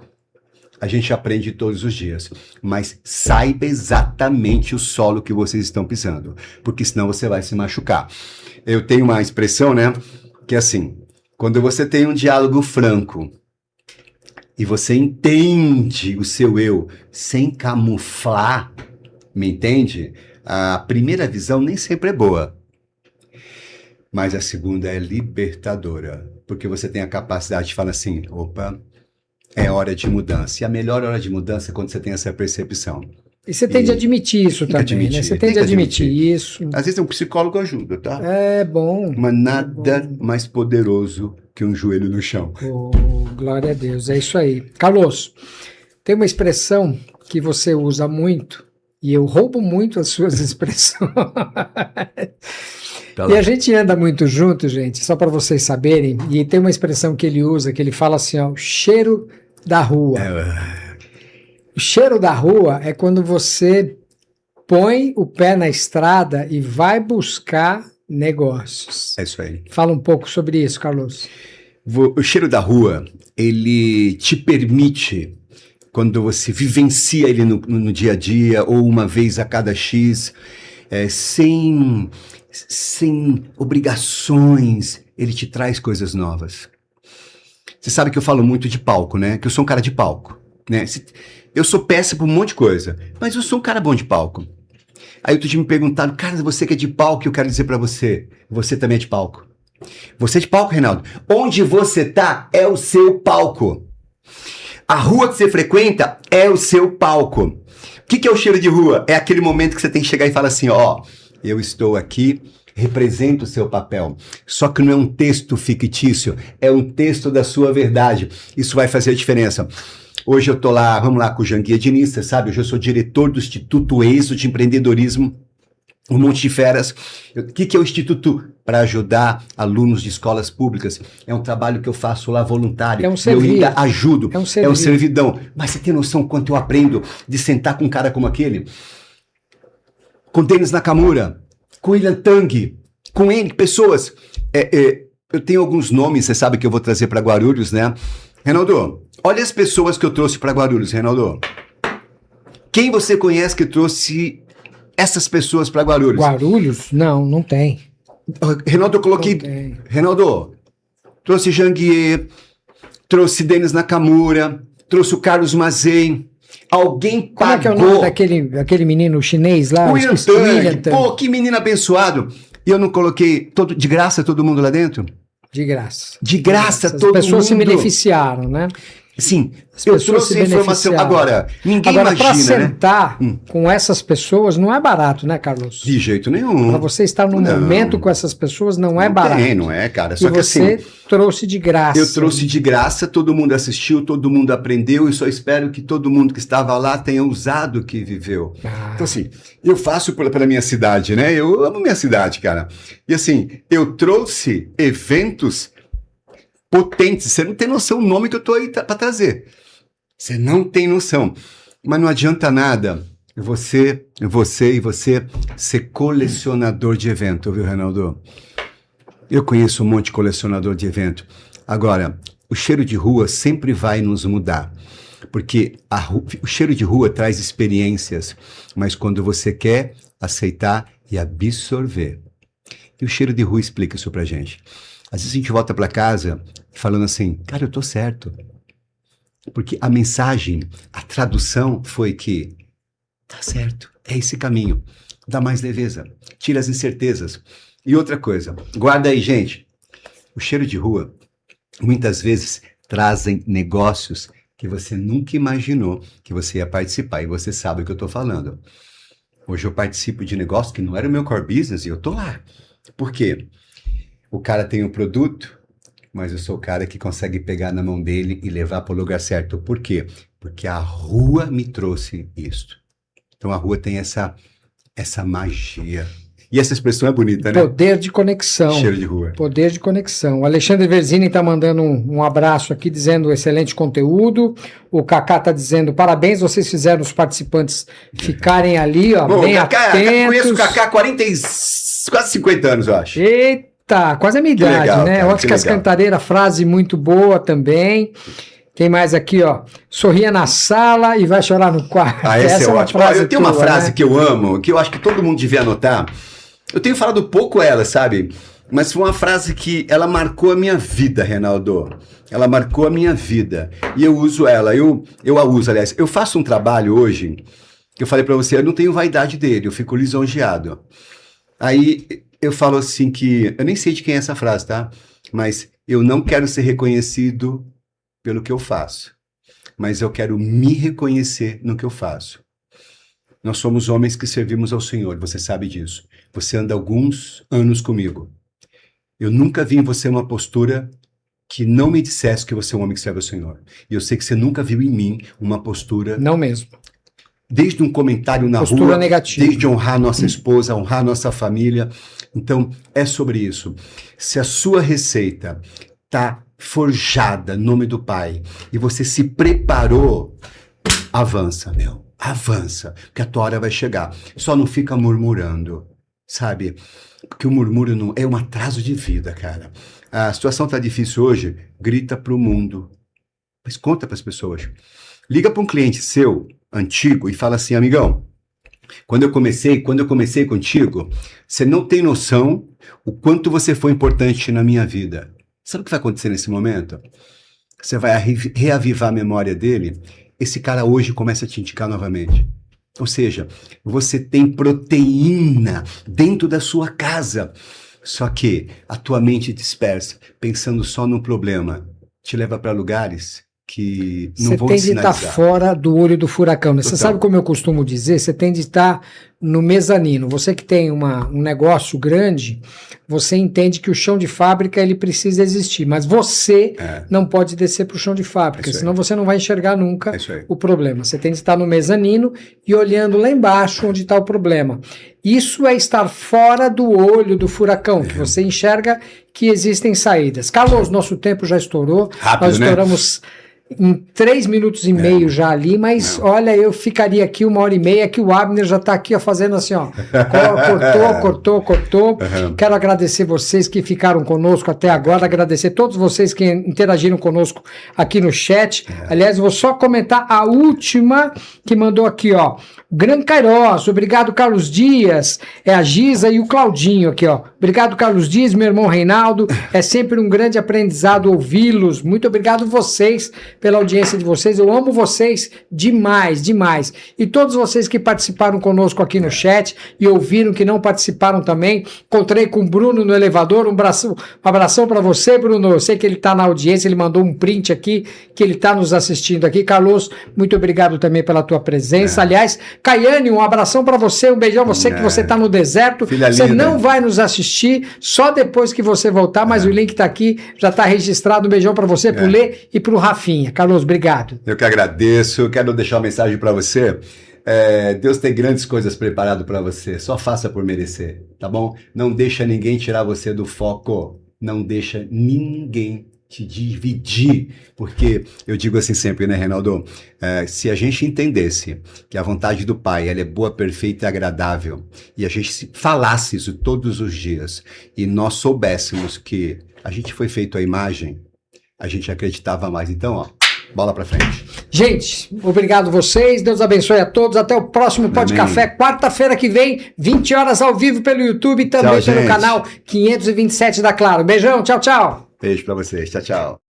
A gente aprende todos os dias, mas saiba exatamente o solo que vocês estão pisando, porque senão você vai se machucar. Eu tenho uma expressão, né, que é assim, quando você tem um diálogo franco e você entende o seu eu sem camuflar, me entende? A primeira visão nem sempre é boa, mas a segunda é libertadora, porque você tem a capacidade de falar assim, opa, é hora de mudança. E a melhor hora de mudança é quando você tem essa percepção. E você tem de admitir isso também, né? Você tem de admitir isso. Às vezes um psicólogo ajuda, tá? É bom. Mas nada mais poderoso que um joelho no chão. Oh, glória a Deus, é isso aí. Carlos, tem uma expressão que você usa muito, e eu roubo muito as suas expressões. E a gente anda muito junto, gente, só para vocês saberem, e tem uma expressão que ele usa, que ele fala assim, ó, cheiro da rua. O cheiro da rua é quando você põe o pé na estrada e vai buscar negócios. É isso aí. Fala um pouco sobre isso, Carlos. O cheiro da rua, ele te permite, quando você vivencia ele no dia a dia, ou uma vez a cada X, sem obrigações, ele te traz coisas novas. Você sabe que eu falo muito de palco, né? Que eu sou um cara de palco, né? Eu sou péssimo por um monte de coisa, mas eu sou um cara bom de palco. Aí outro dia me perguntaram, cara, você que é de palco, eu quero dizer pra você, você também é de palco. Você é de palco, Reinaldo? Onde você tá é o seu palco. A rua que você frequenta é o seu palco. O que é o cheiro de rua? É aquele momento que você tem que chegar e falar assim, ó, eu estou aqui, represento o seu papel. Só que não é um texto fictício, é um texto da sua verdade. Isso vai fazer a diferença. Hoje eu tô lá, vamos lá, com o Janguia Diniz, você sabe, hoje eu sou diretor do Instituto ESO de Empreendedorismo, um monte de feras. O que é o Instituto? Para ajudar alunos de escolas públicas. É um trabalho que eu faço lá voluntário. É um serviço. Eu ainda ajudo. É um servidão. Mas você tem noção quanto eu aprendo de sentar com um cara como aquele? Com Denis Nakamura, com Ilan Tang, com N pessoas. eu tenho alguns nomes, você sabe que eu vou trazer para Guarulhos, né? Reinaldo, olha as pessoas que eu trouxe para Guarulhos, Reinaldo. Quem você conhece que trouxe essas pessoas para Guarulhos? Guarulhos? Não tem. Reinaldo, eu coloquei... Reinaldo, trouxe Janguier, trouxe Denis Nakamura, trouxe o Carlos Mazei. Alguém pagou... Como é que é o nome daquele menino chinês lá? William Tang. Pô, que menino abençoado. E eu não coloquei de graça todo mundo lá dentro? De graça. De graça todo mundo. As pessoas se beneficiaram, né? Sim, eu trouxe a informação. Agora, ninguém imagina, para né? sentar com essas pessoas não é barato, né, Carlos? De jeito nenhum. Para você estar num momento com essas pessoas não é barato. Não é, cara. Só e que você assim, trouxe de graça. Eu trouxe de graça, todo mundo assistiu, todo mundo aprendeu, e só espero que todo mundo que estava lá tenha usado o que viveu. Então assim, eu faço pela minha cidade, né? Eu amo minha cidade, cara. E assim, eu trouxe eventos potentes. Você não tem noção do nome que eu tô aí para trazer. Você não tem noção. Mas não adianta nada você ser colecionador de evento, viu, Reinaldo? Eu conheço um monte de colecionador de evento. Agora, o cheiro de rua sempre vai nos mudar. Porque o cheiro de rua traz experiências, mas quando você quer aceitar e absorver. E o cheiro de rua explica isso pra gente. Às vezes a gente volta para casa falando assim, cara, eu tô certo. Porque a mensagem, a tradução foi que tá certo, é esse caminho. Dá mais leveza, tira as incertezas. E outra coisa, guarda aí, gente. O cheiro de rua, muitas vezes, trazem negócios que você nunca imaginou que você ia participar. E você sabe o que eu tô falando. Hoje eu participo de negócio que não era o meu core business e eu tô lá. Por quê? O cara tem um produto, mas eu sou o cara que consegue pegar na mão dele e levar para o lugar certo. Por quê? Porque a rua me trouxe isso. Então a rua tem essa magia. E essa expressão é bonita, né? Poder de conexão. Cheiro de rua. Poder de conexão. O Alexandre Verzini está mandando um abraço aqui, dizendo excelente conteúdo. O Kaká está dizendo parabéns, vocês fizeram os participantes ficarem ali, ó, bom, bem Kaká, atentos. Eu conheço o Kaká há quase 50 anos, eu acho. Eita, quase a minha idade, legal, né? cara, Óticas Cantareira, frase muito boa também. Tem mais aqui, ó. Sorria na sala e vai chorar no quarto. Essa é ótima. Eu tenho uma frase, né, que eu amo, que eu acho que todo mundo devia anotar. Eu tenho falado pouco ela, sabe? Mas foi uma frase que ela marcou a minha vida, Reinaldo. Ela marcou a minha vida. E eu uso ela, eu a uso, aliás. Eu faço um trabalho hoje, que eu falei pra você, eu não tenho vaidade dele, eu fico lisonjeado. Aí eu falo assim que, eu nem sei de quem é essa frase, tá? Mas eu não quero ser reconhecido pelo que eu faço, mas eu quero me reconhecer no que eu faço. Nós somos homens que servimos ao Senhor, você sabe disso. Você anda alguns anos comigo. Eu nunca vi em você uma postura que não me dissesse que você é um homem que serve ao Senhor. E eu sei que você nunca viu em mim uma postura... Não mesmo. Desde um comentário na postura rua, negativa. Desde honrar nossa esposa, honrar nossa família. Então, é sobre isso. Se a sua receita está forjada no nome do Pai e você se preparou, avança, meu. Avança, porque a tua hora vai chegar. Só não fica murmurando, sabe? Porque o murmúrio não é um atraso de vida, cara. A situação tá difícil hoje, grita pro mundo. Mas conta pras pessoas. Liga para um cliente seu, antigo, e fala assim, amigão, quando eu comecei contigo, você não tem noção o quanto você foi importante na minha vida. Sabe o que vai acontecer nesse momento? Você vai reavivar a memória dele. Esse cara hoje começa a te indicar novamente. Ou seja, você tem proteína dentro da sua casa. Só que a tua mente dispersa, pensando só no problema, te leva para lugares que não vão te sinalizar. Você tem de estar fora do olho do furacão. Né? Você sabe como eu costumo dizer? Você tem de estar no mezanino. Você que tem um negócio grande, você entende que o chão de fábrica ele precisa existir, mas você não pode descer para o chão de fábrica, senão você não vai enxergar nunca o problema. Você tem de estar no mezanino e olhando lá embaixo onde está o problema. Isso é estar fora do olho do furacão, que você enxerga que existem saídas. Carlos, nosso tempo já estourou. Rápido, nós estouramos... em 3 minutos e meio já ali, mas olha, eu ficaria aqui 1h30, que o Abner já está aqui ó, fazendo assim, ó, cortou. Quero agradecer vocês que ficaram conosco até agora, agradecer todos vocês que interagiram conosco aqui no chat. Aliás, vou só comentar a última que mandou aqui, ó. Gran Cairós, obrigado Carlos Dias, é a Giza e o Claudinho aqui, ó. Obrigado Carlos Dias, meu irmão Reinaldo, é sempre um grande aprendizado ouvi-los. Muito obrigado vocês pela audiência de vocês, eu amo vocês demais. E todos vocês que participaram conosco aqui no chat e ouviram, que não participaram também. Encontrei com o Bruno no elevador, um abração para você, Bruno. Eu sei que ele está na audiência, ele mandou um print aqui, que ele está nos assistindo aqui. Carlos, muito obrigado também pela tua presença. Aliás, Caiane, um abração para você, um beijão, você que você está no deserto. Filha você linda. não vai nos assistir, só depois que você voltar, mas o link está aqui, já está registrado. Um beijão para você, pro Lê e pro Rafinha. Carlos, obrigado. Eu que agradeço, quero deixar uma mensagem para você. Deus tem grandes coisas preparado para você, só faça por merecer, tá bom? Não deixa ninguém tirar você do foco, não deixa ninguém te dividir, porque eu digo assim sempre, né, Reinaldo? Se a gente entendesse que a vontade do Pai ela é boa, perfeita e agradável, e a gente falasse isso todos os dias, e nós soubéssemos que a gente foi feito à imagem, a gente acreditava mais. Então, ó, bola pra frente. Gente, obrigado vocês, Deus abençoe a todos, até o próximo Pod Café, quarta-feira que vem, 20 horas ao vivo pelo YouTube e também pelo canal 527 da Claro. Beijão, tchau. Beijo pra vocês, tchau.